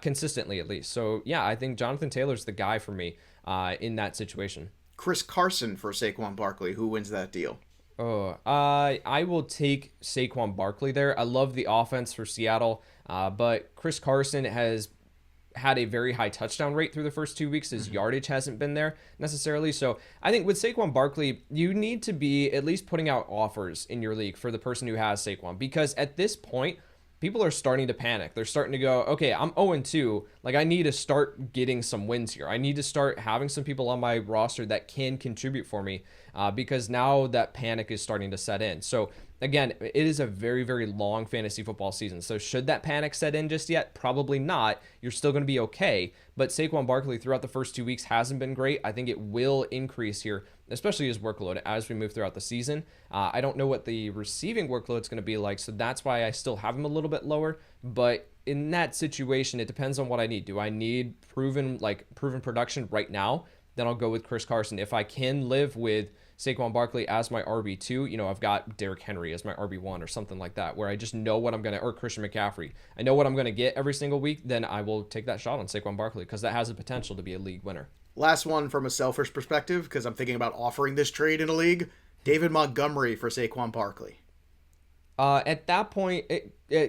consistently at least. So yeah, I think Jonathan Taylor's the guy for me in that situation. Chris Carson for Saquon Barkley. Who wins that deal? Oh, I will take Saquon Barkley there. I love the offense for Seattle, but Chris Carson has had a very high touchdown rate through the first 2 weeks. His yardage hasn't been there necessarily. So I think with Saquon Barkley, you need to be at least putting out offers in your league for the person who has Saquon, because at this point, people are starting to panic. They're starting to go, okay, I'm 0-2. I need to start getting some wins here. I need to start having some people on my roster that can contribute for me because now that panic is starting to set in. So again, it is a very, very long fantasy football season. So should that panic set in just yet? Probably not. You're still going to be okay. But Saquon Barkley throughout the first 2 weeks hasn't been great. I think it will increase here, especially his workload as we move throughout the season. I don't know what the receiving workload is going to be like, so that's why I still have him a little bit lower. But in that situation, it depends on what I need. Do I need proven production right now? Then I'll go with Chris Carson. If I can live with Saquon Barkley as my RB2, I've got Derrick Henry as my RB1 or something like that, where I just know what I'm going to, or Christian McCaffrey. I know what I'm going to get every single week, then I will take that shot on Saquon Barkley because that has the potential to be a league winner. Last one from a selfish perspective, because I'm thinking about offering this trade in a league. David Montgomery for Saquon Barkley. At that point,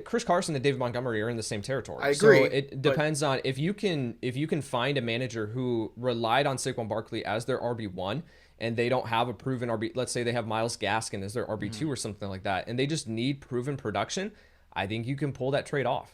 Chris Carson and David Montgomery are in the same territory. I agree. So it depends on if you can find a manager who relied on Saquon Barkley as their RB1 and they don't have a proven RB. Let's say they have Myles Gaskin as their RB2 or something like that, and they just need proven production. I think you can pull that trade off.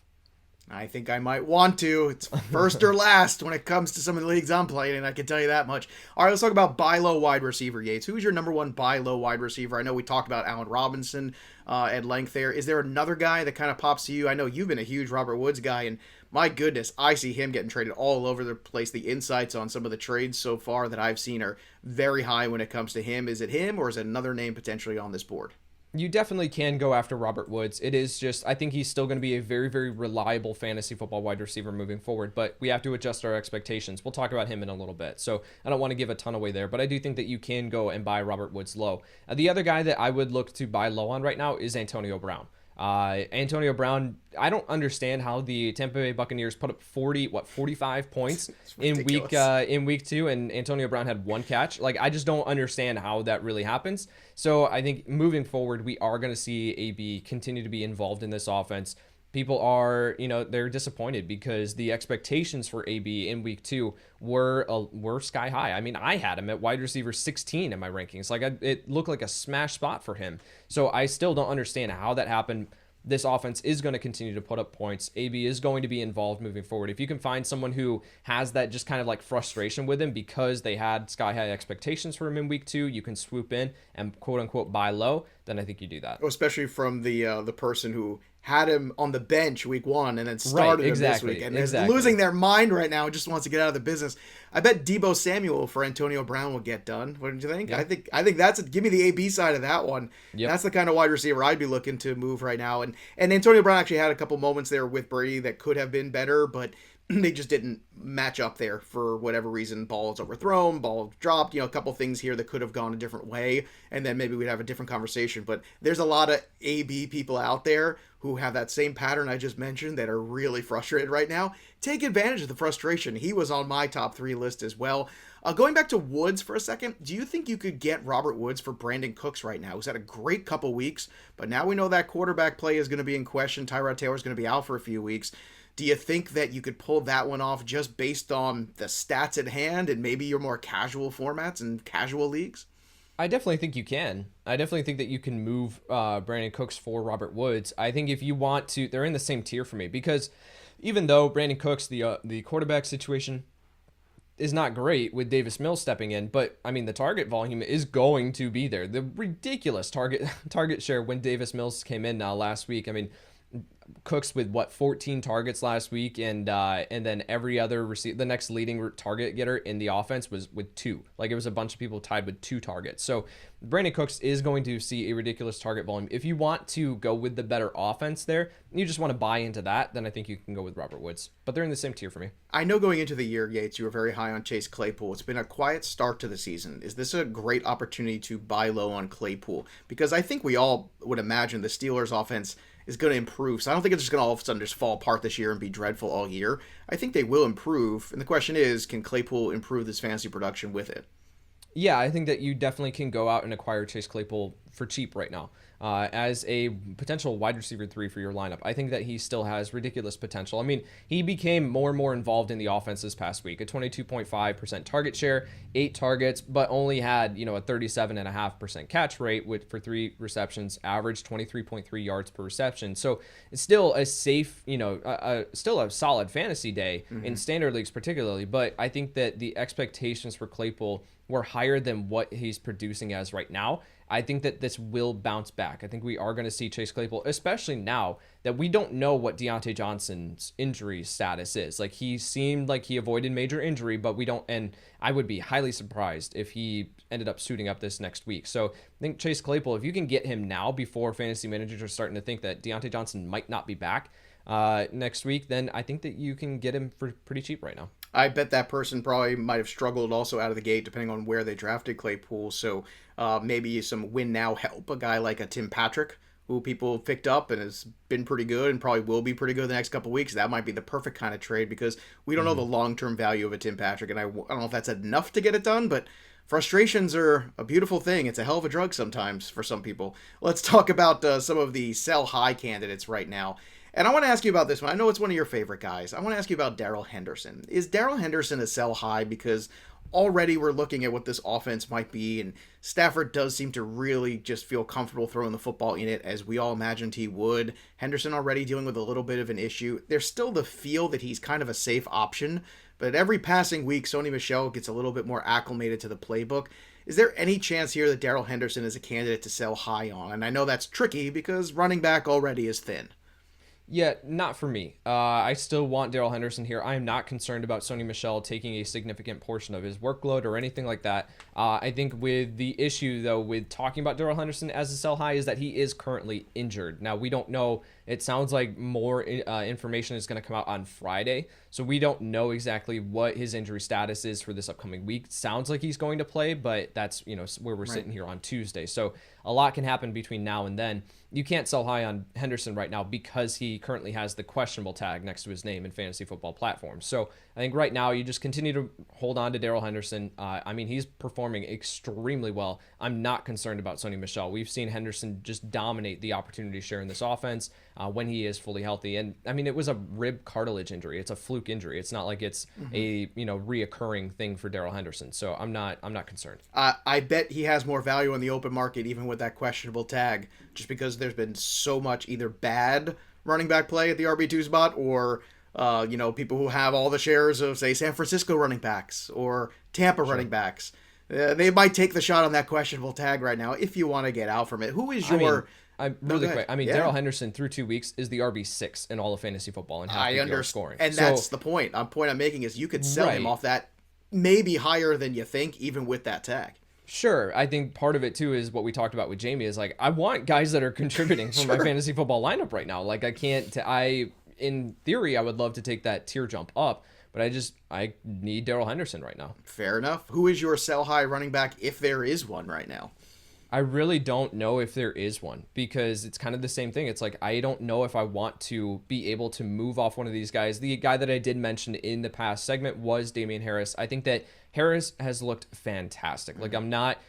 I think I might want to. It's first or last when it comes to some of the leagues I'm playing, and I can tell you that much. All right, let's talk about buy low wide receiver, Yates. Who is your number one buy low wide receiver? I know we talked about Allen Robinson at length there. Is there another guy that kind of pops to you? I know you've been a huge Robert Woods guy, and my goodness, I see him getting traded all over the place. The insights on some of the trades so far that I've seen are very high when it comes to him. Is it him, or is it another name potentially on this board? You definitely can go after Robert Woods. It is just, I think he's still going to be a very, very reliable fantasy football wide receiver moving forward, but we have to adjust our expectations. We'll talk about him in a little bit, so I don't want to give a ton away there, but I do think that you can go and buy Robert Woods low. The other guy that I would look to buy low on right now is Antonio Brown. Antonio Brown, I don't understand how the Tampa Bay Buccaneers put up 45 points in week 2, and Antonio Brown had 1 catch. I just don't understand how that really happens. So I think moving forward, we are going to see AB continue to be involved in this offense. People are, they're disappointed because the expectations for AB in week 2 were sky high. I mean, I had him at wide receiver 16 in my rankings. It looked like a smash spot for him. So I still don't understand how that happened. This offense is going to continue to put up points. AB is going to be involved moving forward. If you can find someone who has that just kind of frustration with him because they had sky high expectations for him in week 2, you can swoop in and quote unquote buy low, then I think you do that. Especially from the person who had him on the bench week 1 and then started him this week and is losing their mind right now and just wants to get out of the business. I bet Deebo Samuel for Antonio Brown will get done. What did you think? Yep. I think that's give me the AB side of that one. Yep. That's the kind of wide receiver I'd be looking to move right now. And Antonio Brown actually had a couple moments there with Brady that could have been better, but they just didn't match up there for whatever reason. Balls overthrown, ball dropped, a couple things here that could have gone a different way, and then maybe we'd have a different conversation. But there's a lot of AB people out there who have that same pattern I just mentioned that are really frustrated right now. Take advantage of the frustration. He was on my top 3 list as well. Going back to Woods for a second, do you think you could get Robert Woods for Brandin Cooks right now? He's had a great couple weeks, but now we know that quarterback play is going to be in question. Tyrod Taylor is going to be out for a few weeks. Do you think that you could pull that one off just based on the stats at hand and maybe your more casual formats and casual leagues? I definitely think you can. I definitely think that you can move Brandin Cooks for Robert Woods. I think if you want to, they're in the same tier for me, because even though Brandin Cooks, the quarterback situation is not great with Davis Mills stepping in, but I mean the target volume is going to be there. The ridiculous target share when Davis Mills came in last week. I mean, Cooks with 14 targets last week, and then every other the next leading target getter in the offense was with 2. Like, it was a bunch of people tied with 2 targets. So Brandin Cooks is going to see a ridiculous target volume. If you want to go with the better offense there, you just want to buy into that, then I think you can go with Robert Woods. But they're in the same tier for me. I know going into the year, Yates, you were very high on Chase Claypool. It's been a quiet start to the season. Is this a great opportunity to buy low on Claypool? Because I think we all would imagine the Steelers' offense is going to improve. So I don't think it's just going to all of a sudden just fall apart this year and be dreadful all year. I think they will improve. And the question is, can Claypool improve this fantasy production with it? Yeah, I think that you definitely can go out and acquire Chase Claypool for cheap right now as a potential wide receiver 3 for your lineup. I think that he still has ridiculous potential. I mean, he became more and more involved in the offense this past week. A 22.5% target share, 8 targets, but only had a 37.5% catch rate for 3 receptions, average 23.3 yards per reception. So it's still a safe, still a solid fantasy day in standard leagues particularly. But I think that the expectations for Claypool were higher than what he's producing as right now. I think that this will bounce back. I think we are going to see Chase Claypool, especially now that we don't know what Deontay Johnson's injury status is. Like, he seemed like he avoided major injury, but we don't, and I would be highly surprised if he ended up suiting up this next week. So I think Chase Claypool, if you can get him now before fantasy managers are starting to think that Deontay Johnson might not be back next week, then I think that you can get him for pretty cheap right now. I bet that person probably might have struggled also out of the gate, depending on where they drafted Claypool. So maybe some win now help. A guy like a Tim Patrick, who people picked up and has been pretty good and probably will be pretty good the next couple of weeks. That might be the perfect kind of trade, because we don't know the long-term value of a Tim Patrick. And I don't know if that's enough to get it done, but frustrations are a beautiful thing. It's a hell of a drug sometimes for some people. Let's talk about some of the sell high candidates right now. And I want to ask you about this one. I know it's one of your favorite guys. I want to ask you about Darrell Henderson. Is Darrell Henderson a sell high? Because already we're looking at what this offense might be, and Stafford does seem to really just feel comfortable throwing the football in it, as we all imagined he would. Henderson already dealing with a little bit of an issue. There's still the feel that he's kind of a safe option, but every passing week, Sony Michel gets a little bit more acclimated to the playbook. Is there any chance here that Darrell Henderson is a candidate to sell high on? And I know that's tricky because running back already is thin. Yeah, not for me. I still want Darrell Henderson here. I am not concerned about Sony Michel taking a significant portion of his workload or anything like that. I think with the issue, though, with talking about Darrell Henderson as a sell high is that he is currently injured. Now, we don't know. It sounds like more information is going to come out on Friday, so we don't know exactly what his injury status is for this upcoming week. Sounds like he's going to play, but that's where we're sitting here on Tuesday. So a lot can happen between now and then. You can't sell high on Henderson right now because he currently has the questionable tag next to his name in fantasy football platforms. So I think right now you just continue to hold on to Darrell Henderson. I mean, he's performing extremely well. I'm not concerned about Sony Michel. We've seen Henderson just dominate the opportunity share in this offense when he is fully healthy. And I mean, it was a rib cartilage injury. It's a fluke injury. It's not like it's a reoccurring thing for Darrell Henderson. So I'm not concerned. I bet he has more value on the open market, even with that questionable tag, just because there's been so much either bad running back play at the RB2 spot or people who have all the shares of, say, San Francisco running backs or Tampa running backs. They might take the shot on that questionable tag right now if you want to get out from it. Who is your... really quick. I mean, Darrell Henderson through 2 weeks is the RB6 in all of fantasy football and half PPR scoring. And that's the point. The point I'm making is you could sell him off that maybe higher than you think, even with that tag. Sure. I think part of it, too, is what we talked about with Jamey is, like, I want guys that are contributing for my fantasy football lineup right now. Like, in theory, I would love to take that tier jump up, but I need Darrell Henderson right now. Fair enough. Who is your sell high running back, if there is one right now? I really don't know if there is one, because it's kind of the same thing. It's like, I don't know if I want to be able to move off one of these guys. The guy that I did mention in the past segment was Damien Harris. I think that Harris has looked fantastic. Like,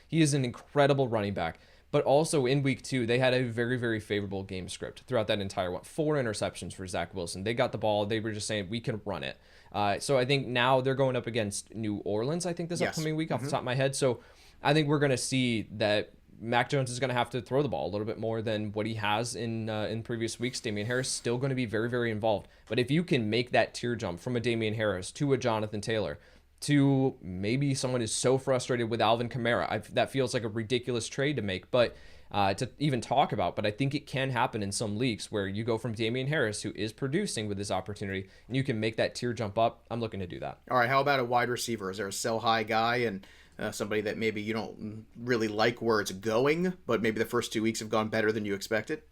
he is an incredible running back, But also in week 2, they had a very, very favorable game script throughout that entire one. 4 interceptions for Zach Wilson. They got the ball. They were just saying, we can run it. So I think now they're going up against New Orleans, I think, this upcoming week off the top of my head. So I think we're going to see that Mac Jones is going to have to throw the ball a little bit more than what he has in previous weeks. Damien Harris still going to be very, very involved. But if you can make that tier jump from a Damien Harris to a Jonathan Taylor to maybe someone is so frustrated with Alvin Kamara, that feels like a ridiculous trade to make, but to even talk about. But I think it can happen in some leagues where you go from Damien Harris, who is producing with this opportunity, and you can make that tier jump up. I'm looking to do that. All right, how about a wide receiver? Is there a sell high guy and somebody that maybe you don't really like where it's going, but maybe the first 2 weeks have gone better than you expected?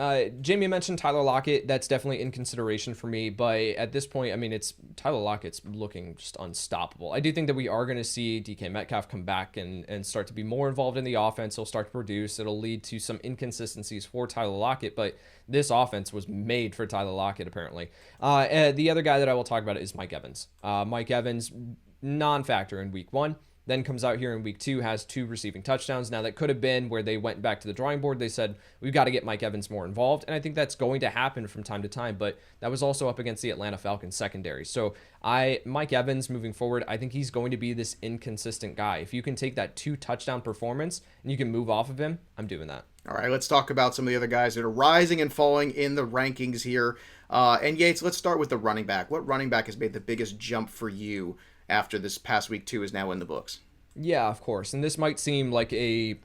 Jamey mentioned Tyler Lockett. That's definitely in consideration for me, but at this point, I mean, it's Tyler Lockett's looking just unstoppable. I do think that we are going to see DK Metcalf come back and start to be more involved in the offense. He'll start to produce. It'll lead to some inconsistencies for Tyler Lockett, but this offense was made for Tyler Lockett, apparently. The other guy that I will talk about is Mike Evans. Mike Evans, non-factor in week 1. Then comes out here in week 2, has 2 receiving touchdowns. Now, that could have been where they went back to the drawing board. They said, we've got to get Mike Evans more involved. And I think that's going to happen from time to time. But that was also up against the Atlanta Falcons secondary. So Mike Evans moving forward, I think he's going to be this inconsistent guy. If you can take that 2 touchdown performance and you can move off of him, I'm doing that. All right, let's talk about some of the other guys that are rising and falling in the rankings here. And Yates, let's start with the running back. What running back has made the biggest jump for you after this past week 2 is now in the books? Yeah, of course. And this might seem like a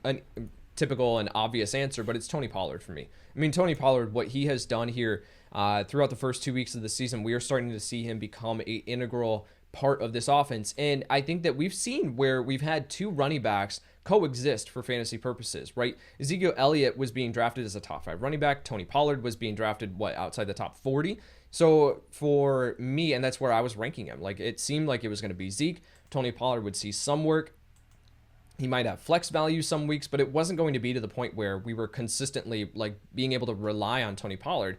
typical and obvious answer, but it's Tony Pollard for me. I mean, Tony Pollard, what he has done here throughout the first 2 weeks of the season, we are starting to see him become an integral part of this offense. And I think that we've seen where we've had 2 running backs coexist for fantasy purposes, right? Ezekiel Elliott was being drafted as a top 5 running back. Tony Pollard was being drafted, outside the top 40. So for me, and that's where I was ranking him, like it seemed like it was going to be Zeke. Tony Pollard would see some work. He might have flex value some weeks, but it wasn't going to be to the point where we were consistently being able to rely on Tony Pollard.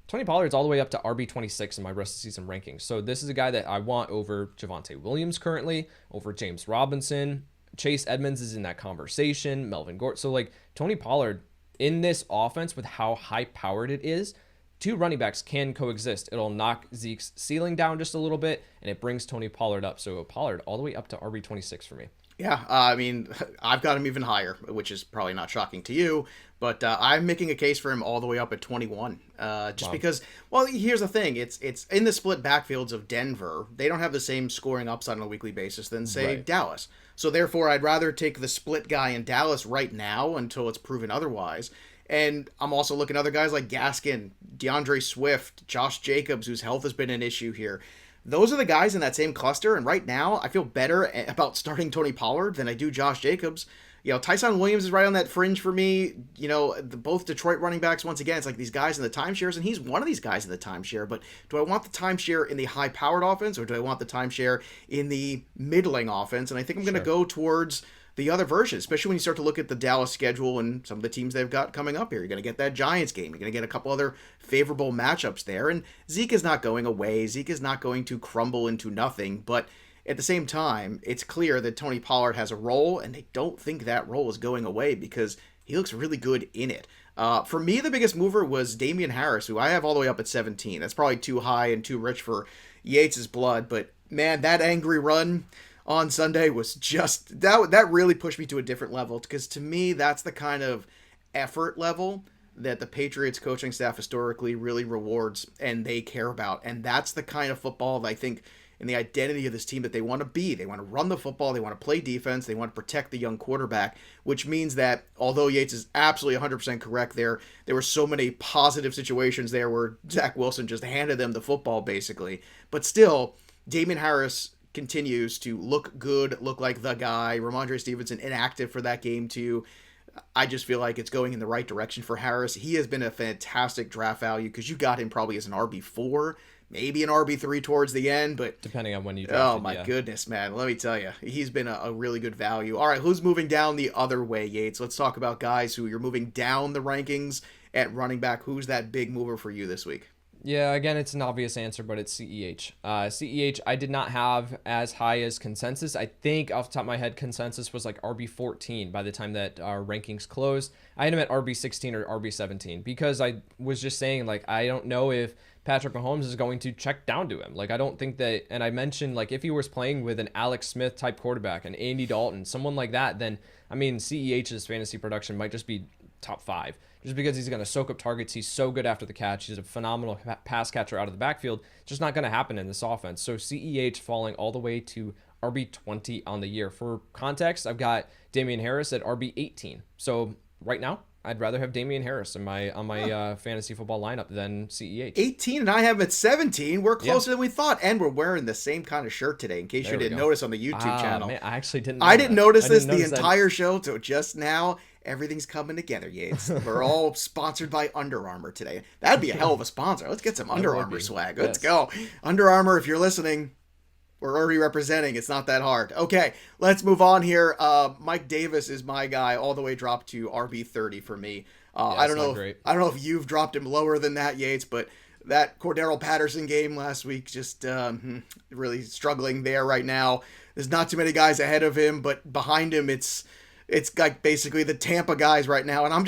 Tony Pollard's all the way up to RB26 in my rest of season rankings. So this is a guy that I want over Javonte Williams currently, over James Robinson. Chase Edmonds is in that conversation, Melvin Gordon. So Tony Pollard in this offense with how high powered it is, 2 running backs can coexist. It'll knock Zeke's ceiling down just a little bit, and it brings Tony Pollard up. So Pollard all the way up to RB26 for me. Yeah, I mean, I've got him even higher, which is probably not shocking to you, but I'm making a case for him all the way up at 21. Because, well, here's the thing. It's in the split backfields of Denver. They don't have the same scoring upside on a weekly basis than, say, Dallas. So, therefore, I'd rather take the split guy in Dallas right now until it's proven otherwise. And I'm also looking at other guys like Gaskin, DeAndre Swift, Josh Jacobs, whose health has been an issue here. Those are the guys in that same cluster, and right now I feel better about starting Tony Pollard than I do Josh Jacobs. Tyson Williams is right on that fringe for me. Both Detroit running backs, once again, it's like these guys in the timeshares, and he's one of these guys in the timeshare. But do I want the timeshare in the high-powered offense, or do I want the timeshare in the middling offense? And I think I'm going to go towards the other version, especially when you start to look at the Dallas schedule and some of the teams they've got coming up here. You're going to get that Giants game. You're going to get a couple other favorable matchups there. And Zeke is not going away. Zeke is not going to crumble into nothing. But at the same time, it's clear that Tony Pollard has a role, and they don't think that role is going away because he looks really good in it. For me, the biggest mover was Damien Harris, who I have all the way up at 17. That's probably too high and too rich for Yates' blood. But, man, that angry run on Sunday was just, that really pushed me to a different level, because to me, that's the kind of effort level that the Patriots coaching staff historically really rewards and they care about. And that's the kind of football that I think in the identity of this team that they want to be. They want to run the football, they want to play defense, they want to protect the young quarterback, which means that although Yates is absolutely 100% correct there were so many positive situations there where Zach Wilson just handed them the football basically. But still, Damien Harris continues to look good, look like the guy. Ramondre Stevenson inactive for that game too. I just feel like it's going in the right direction for Harris. He has been a fantastic draft value because you got him probably as an RB4, maybe an RB3 towards the end, but depending on when you draft oh my goodness, man. Let me tell you, he's been a really good value. All right, who's moving down the other way, Yates? Let's talk about guys who you're moving down the rankings at running back. Who's that big mover for you this week? Yeah, again, it's an obvious answer, but it's CEH. CEH, I did not have as high as consensus. I think off the top of my head, consensus was like RB14 by the time that our rankings closed. I had him at RB16 or RB17 because I was just saying, like, I don't know if Patrick Mahomes is going to check down to him. Like, I don't think that, and I mentioned, like, if he was playing with an Alex Smith type quarterback, an Andy Dalton, someone like that, then, I mean, CEH's fantasy production might just be top 5. Just because he's going to soak up targets. He's so good after the catch. He's a phenomenal pass catcher out of the backfield. It's just not going to happen in this offense. So CEH falling all the way to RB20 on the year. For context, I've got Damien Harris at RB18. So right now, I'd rather have Damien Harris on my fantasy football lineup than CEH. 18 and I have him at 17. We're closer than we thought. And we're wearing the same kind of shirt today, in case you didn't notice on the YouTube channel. Man, I actually didn't I didn't notice this the entire show, so just now everything's coming together, Yates. We're all sponsored by Under Armour today. That'd be a hell of a sponsor. Let's get some Under Armour swag. Let's go. Under Armour, if you're listening, we're already representing. It's not that hard. Okay, let's move on here. Mike Davis is my guy, all the way dropped to RB30 for me. I don't know if you've dropped him lower than that, Yates, but that Cordero Patterson game last week, just really struggling there right now. There's not too many guys ahead of him, but behind him, it's like basically the Tampa guys right now. And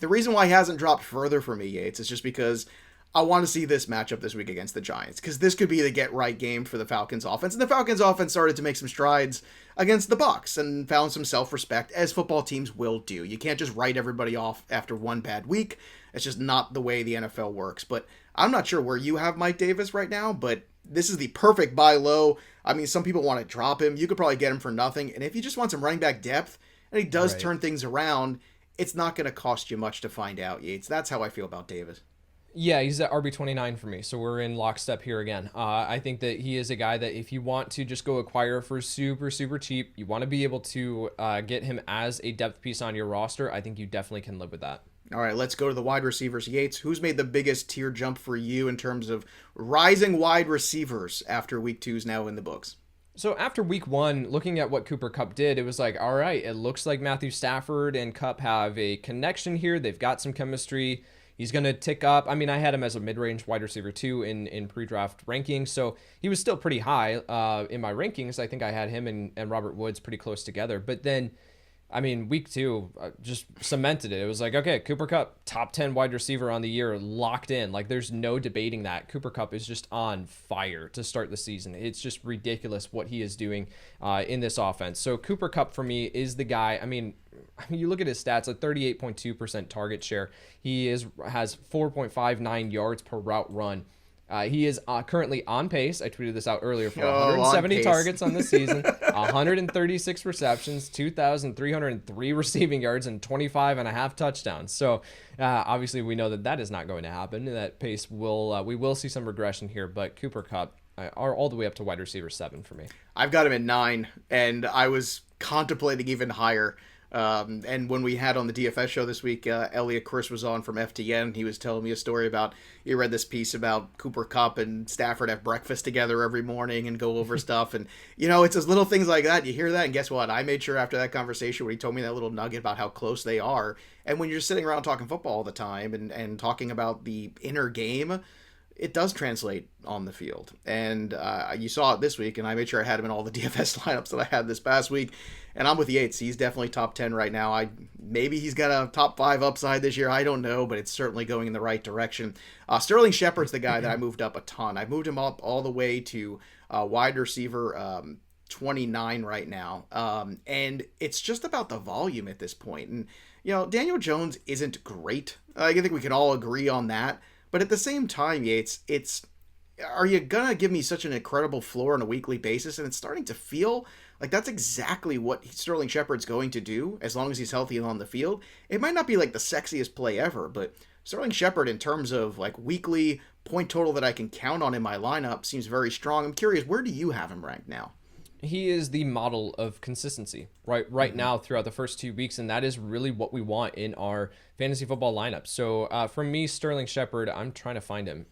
the reason why he hasn't dropped further for me, Yates, is just because I want to see this matchup this week against the Giants, because this could be the get-right game for the Falcons offense. And the Falcons offense started to make some strides against the Bucs and found some self-respect, as football teams will do. You can't just write everybody off after one bad week. It's just not the way the NFL works. But I'm not sure where you have Mike Davis right now, but this is the perfect buy low. I mean, some people want to drop him. You could probably get him for nothing. And if you just want some running back depth, and he does turn things around, it's not going to cost you much to find out, Yates. That's how I feel about Davis. Yeah, he's at RB29 for me, so we're in lockstep here again. I think that he is a guy that if you want to just go acquire for super, super cheap, you want to be able to get him as a depth piece on your roster, I think you definitely can live with that. All right, let's go to the wide receivers. Yates, who's made the biggest tier jump for you in terms of rising wide receivers after week 2 is now in the books? So after week 1, looking at what Cooper Kupp did, it was like, all right, it looks like Matthew Stafford and Kupp have a connection here. They've got some chemistry. He's going to tick up. I mean, I had him as a mid-range wide receiver too in pre-draft rankings, so he was still pretty high in my rankings. I think I had him and Robert Woods pretty close together. But then, I mean, week 2 just cemented it. It was like, okay, Cooper Kupp, top 10 wide receiver on the year, locked in. Like, there's no debating that. Cooper Kupp is just on fire to start the season. It's just ridiculous what he is doing in this offense. So Cooper Kupp for me is the guy. I mean, you look at his stats, a 38.2% target share. He has 4.59 yards per route run. He is currently on pace. I tweeted this out earlier for 170 targets on the season, 136 receptions, 2,303 receiving yards, and 25.5 touchdowns. So obviously we know that is not going to happen. That pace we will see some regression here, but Cooper Kupp are all the way up to wide receiver 7 for me. I've got him at 9, and I was contemplating even higher. And when we had on the DFS show this week, Elliott Chris was on from FTN. He was telling me a story about, he read this piece about Cooper Kupp and Stafford have breakfast together every morning and go over stuff. And, it's those little things like that. You hear that, and guess what? I made sure after that conversation when he told me that little nugget about how close they are. And when you're sitting around talking football all the time and talking about the inner game, it does translate on the field. And you saw it this week, and I made sure I had him in all the DFS lineups that I had this past week. And I'm with Yates. He's definitely top 10 right now. Maybe he's got a top 5 upside this year. I don't know, but it's certainly going in the right direction. Sterling Shepard's the guy that I moved up a ton. I moved him up all the way to wide receiver 29 right now. And it's just about the volume at this point. And, Daniel Jones isn't great. I think we can all agree on that. But at the same time, Yates, are you going to give me such an incredible floor on a weekly basis? And it's starting to feel like that's exactly what Sterling Shepard's going to do as long as he's healthy and on the field. It might not be like the sexiest play ever, but Sterling Shepard in terms of like weekly point total that I can count on in my lineup seems very strong. I'm curious, where do you have him ranked now? He is the model of consistency right now throughout the first 2 weeks, and that is really what we want in our fantasy football lineup. So for me, Sterling Shepard, I'm trying to find him.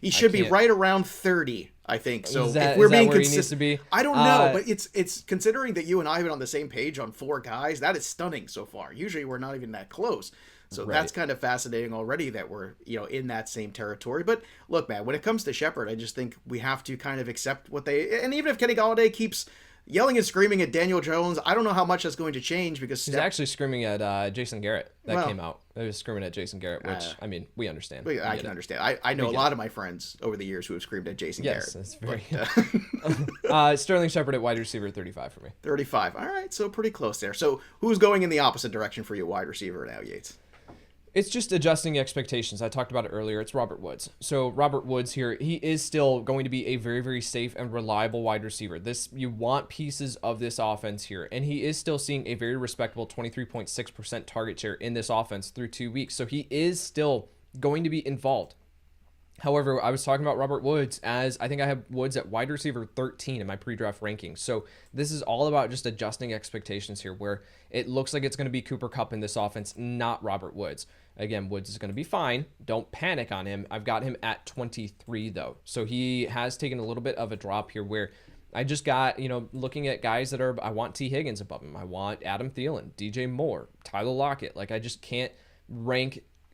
He should be right around 30, I think. So if we're being consistent, he needs to be? I don't know, but it's considering that you and I have been on the same page on 4 guys, that is stunning so far. Usually we're not even that close. So Right. that's kind of fascinating already that we're, in that same territory. But look, man, when it comes to Shepard, I just think we have to kind of accept what and even if Kenny Galladay keeps yelling and screaming at Daniel Jones, I don't know how much that's going to change because He's actually screaming at Jason Garrett. That came out. He was screaming at Jason Garrett, which, we understand. I can understand. I know a lot of my friends over the years who have screamed at Jason Garrett. Yes, that's very... Sterling Shepard at wide receiver, 35 for me. 35. All right, so pretty close there. So who's going in the opposite direction for you, wide receiver now, Yates? It's just adjusting expectations. I talked about it earlier. It's Robert Woods. So Robert Woods here, he is still going to be a very, very safe and reliable wide receiver. You want pieces of this offense here. And he is still seeing a very respectable 23.6% target share in this offense through 2 weeks. So he is still going to be involved. However, I was talking about Robert Woods as I think I have Woods at wide receiver 13 in my pre-draft rankings. So this is all about just adjusting expectations here where it looks like it's going to be Cooper Kupp in this offense, not Robert Woods. Again, Woods is going to be fine. Don't panic on him. I've got him at 23 though. So he has taken a little bit of a drop here where I just got, looking at guys that I want T. Higgins above him. I want Adam Thielen, DJ Moore, Tyler Lockett. Like I just can't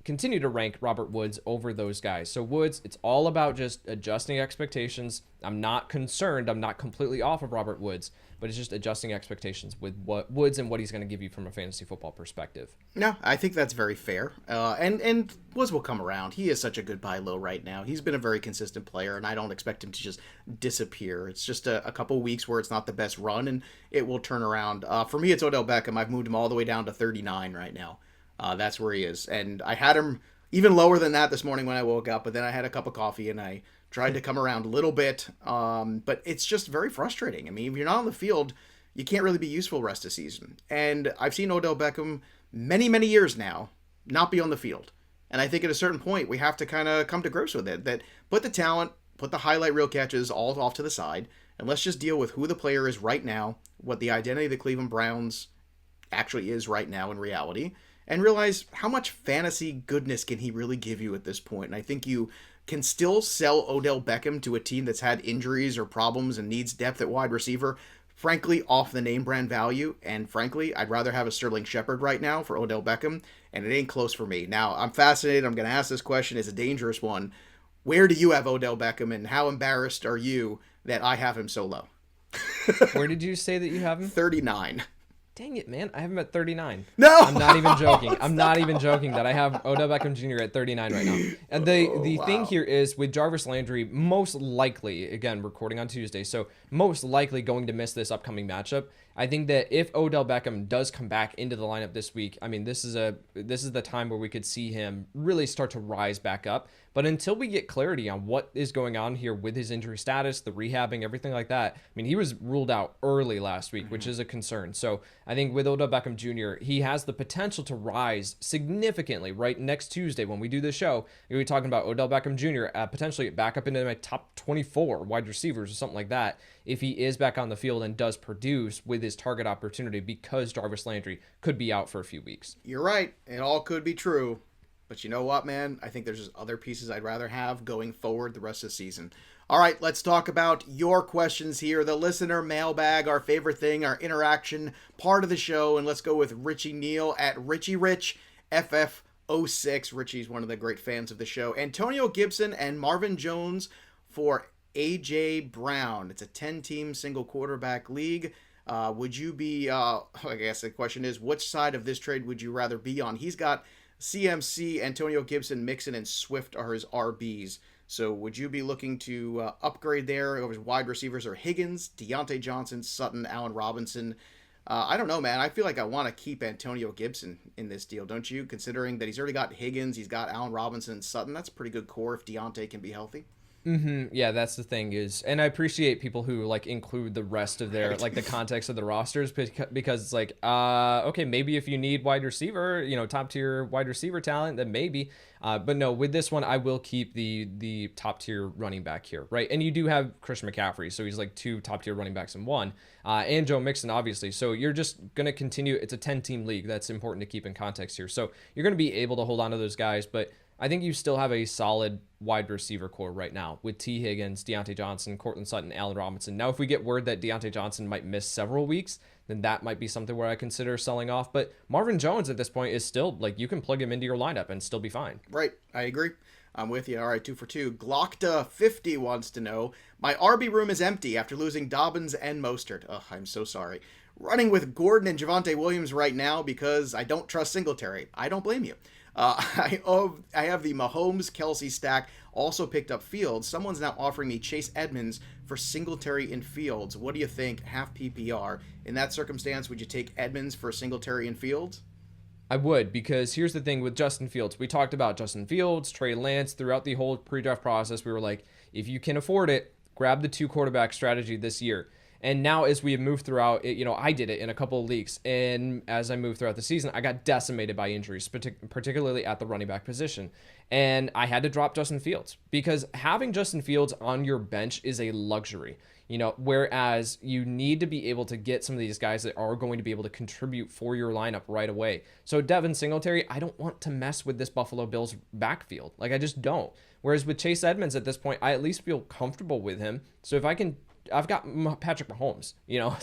continue to rank Robert Woods over those guys. So Woods, it's all about just adjusting expectations. I'm not concerned. I'm not completely off of Robert Woods, but it's just adjusting expectations with what Woods and what he's going to give you from a fantasy football perspective. No, I think that's very fair. And Woods will come around. He is such a good buy low right now. He's been a very consistent player, and I don't expect him to just disappear. It's just a couple weeks where it's not the best run, and it will turn around. For me, it's Odell Beckham. I've moved him all the way down to 39 right now. That's where he is. And I had him even lower than that this morning when I woke up, but then I had a cup of coffee and I tried to come around a little bit. But it's just very frustrating. I mean, if you're not on the field, you can't really be useful the rest of the season. And I've seen Odell Beckham many, many years now not be on the field. And I think at a certain point, we have to kind of come to grips with it. That put the talent, put the highlight reel catches all off to the side, and let's just deal with who the player is right now, what the identity of the Cleveland Browns actually is right now in reality, and realize how much fantasy goodness can he really give you at this point. And I think you can still sell Odell Beckham to a team that's had injuries or problems and needs depth at wide receiver, frankly, off the name brand value. And frankly, I'd rather have a Sterling Shepard right now for Odell Beckham, and it ain't close for me. Now, I'm fascinated. I'm going to ask this question. It's a dangerous one. Where do you have Odell Beckham, and how embarrassed are you that I have him so low? Where did you say that you have him? 39. Dang it, man. I have him at 39. No! I'm not even joking. I'm not even joking that I have Odell Beckham Jr. at 39 right now. And the thing here is with Jarvis Landry, most likely, again, recording on Tuesday, so most likely going to miss this upcoming matchup. I think that if Odell Beckham does come back into the lineup this week, I mean, this is the time where we could see him really start to rise back up. But until we get clarity on what is going on here with his injury status, the rehabbing, everything like that, I mean, he was ruled out early last week, which is a concern. So I think with Odell Beckham Jr., he has the potential to rise significantly right next Tuesday when we do the show. We'll be talking about Odell Beckham Jr. Potentially back up into my top 24 wide receivers or something like that if he is back on the field and does produce with his target opportunity because Jarvis Landry could be out for a few weeks. You're right. It all could be true. But you know what, man? I think there's just other pieces I'd rather have going forward the rest of the season. All right, let's talk about your questions here. The listener mailbag, our favorite thing, our interaction part of the show. And let's go with Richie Neal at RichieRichFF06. Richie's one of the great fans of the show. Antonio Gibson and Marvin Jones for A.J. Brown. It's a 10-team single quarterback league. Would you be, I guess the question is, which side of this trade would you rather be on? He's got CMC, Antonio Gibson, Mixon, and Swift are his RBs. So would you be looking to upgrade there over wide receivers or Higgins, Deontay Johnson, Sutton, Allen Robinson? I don't know, man. I feel like I want to keep Antonio Gibson in this deal, don't you? Considering that he's already got Higgins, he's got Allen Robinson and Sutton. That's a pretty good core if Deontay can be healthy. Yeah, that's the thing is, and I appreciate people who like include the rest of their like the context of the rosters because it's like, okay, maybe if you need wide receiver, top tier wide receiver talent, then maybe. But no, with this one, I will keep the top tier running back here, right? And you do have Christian McCaffrey, so he's like two top tier running backs in one, and Joe Mixon, obviously. So you're just gonna continue. It's a 10-team league. That's important to keep in context here. So you're gonna be able to hold on to those guys, but I think you still have a solid wide receiver core right now with T. Higgins, Deontay Johnson, Cortland Sutton, Allen Robinson. Now, if we get word that Deontay Johnson might miss several weeks, then that might be something where I consider selling off. But Marvin Jones at this point is still, like, you can plug him into your lineup and still be fine. Right. I agree. I'm with you. All right, 2 for 2. Glockta50 wants to know, my RB room is empty after losing Dobbins and Mostert. Ugh, I'm so sorry. Running with Gordon and Javonte Williams right now because I don't trust Singletary. I don't blame you. I have the Mahomes-Kelsey stack, also picked up Fields. Someone's now offering me Chase Edmonds for Singletary in Fields. What do you think? Half PPR. In that circumstance, would you take Edmonds for Singletary in Fields? I would, because here's the thing with Justin Fields. We talked about Justin Fields, Trey Lance throughout the whole pre-draft process. We were like, if you can afford it, grab the 2 quarterback strategy this year. And now as we have moved throughout, I did it in a couple of leagues. And as I moved throughout the season, I got decimated by injuries, particularly at the running back position. And I had to drop Justin Fields because having Justin Fields on your bench is a luxury. Whereas you need to be able to get some of these guys that are going to be able to contribute for your lineup right away. So Devin Singletary, I don't want to mess with this Buffalo Bills backfield. Like, I just don't. Whereas with Chase Edmonds at this point, I at least feel comfortable with him. So if I've got Patrick Mahomes,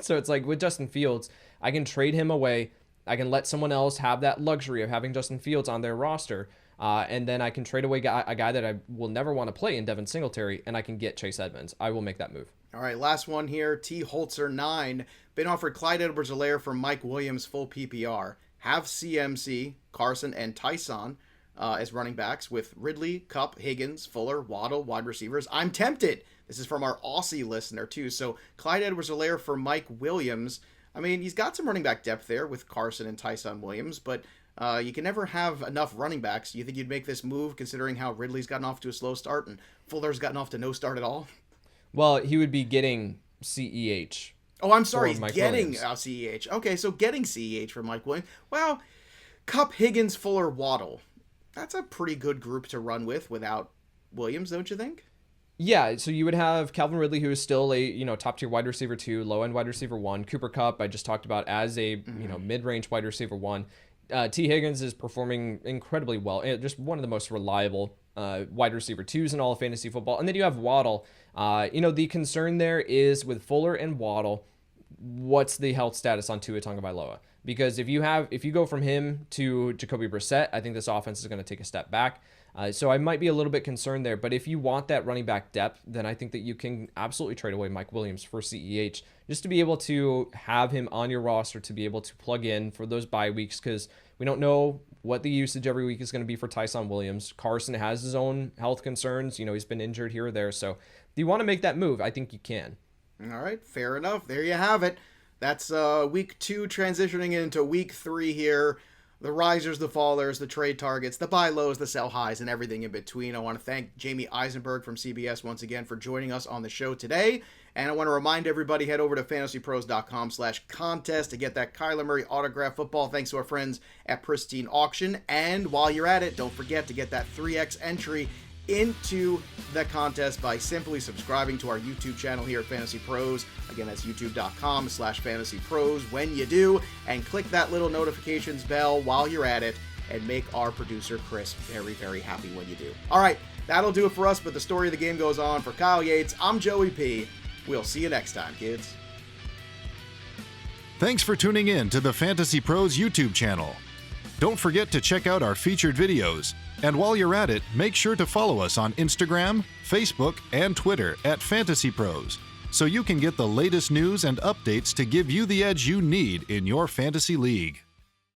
so it's like with Justin Fields, I can trade him away. I can let someone else have that luxury of having Justin Fields on their roster. And then I can trade away a guy that I will never want to play in Devin Singletary, and I can get Chase Edmonds. I will make that move. All right, last one here. T. Holzer 9. Been offered Clyde Edwards-Helaire for Mike Williams full PPR. Have CMC, Carson, and Tyson as running backs with Ridley, Kupp, Higgins, Fuller, Waddle, wide receivers. I'm tempted. This is from our Aussie listener, too. So Clyde Edwards-Helaire for Mike Williams. I mean, he's got some running back depth there with Carson and Tyson Williams, but you can never have enough running backs. Do you think you'd make this move considering how Ridley's gotten off to a slow start and Fuller's gotten off to no start at all? Well, he would be getting CEH. Oh, I'm sorry. He's getting Williams. CEH. Okay, so getting CEH for Mike Williams. Well, Kupp, Higgins, Fuller, Waddle. That's a pretty good group to run with without Williams, don't you think? Yeah, so you would have Calvin Ridley, who is still a top tier wide receiver 2, low end wide receiver 1. Cooper Kupp, I just talked about as a mid range wide receiver 1. T. Higgins is performing incredibly well. Just one of the most reliable wide receiver 2s in all of fantasy football. And then you have Waddle. The concern there is with Fuller and Waddle, what's the health status on Tua Tagovailoa? Because if you go from him to Jacoby Brissett, I think this offense is going to take a step back. So I might be a little bit concerned there. But if you want that running back depth, then I think that you can absolutely trade away Mike Williams for CEH just to be able to have him on your roster to be able to plug in for those bye weeks, because we don't know what the usage every week is going to be for Tyson Williams. Carson has his own health concerns. He's been injured here or there. So if you want to make that move, I think you can. All right, fair enough. There you have it. That's week 2 transitioning into week 3 here. The risers, the fallers, the trade targets, the buy lows, the sell highs, and everything in between. I want to thank Jamey Eisenberg from CBS once again for joining us on the show today. And I want to remind everybody, head over to fantasypros.com/contest to get that Kyler Murray autograph football thanks to our friends at Pristine Auction. And while you're at it, don't forget to get that 3x entry into the contest by simply subscribing to our YouTube channel here at Fantasy Pros. Again, that's youtube.com/fantasypros when you do, and click that little notifications bell while you're at it and make our producer Chris very, very happy when you do. All right, that'll do it for us, but the story of the game goes on. For Kyle Yates, I'm Joey P. We'll see you next time, kids. Thanks for tuning in to the Fantasy Pros YouTube channel. Don't forget to check out our featured videos. And while you're at it, make sure to follow us on Instagram, Facebook, and Twitter at Fantasy Pros, so you can get the latest news and updates to give you the edge you need in your fantasy league.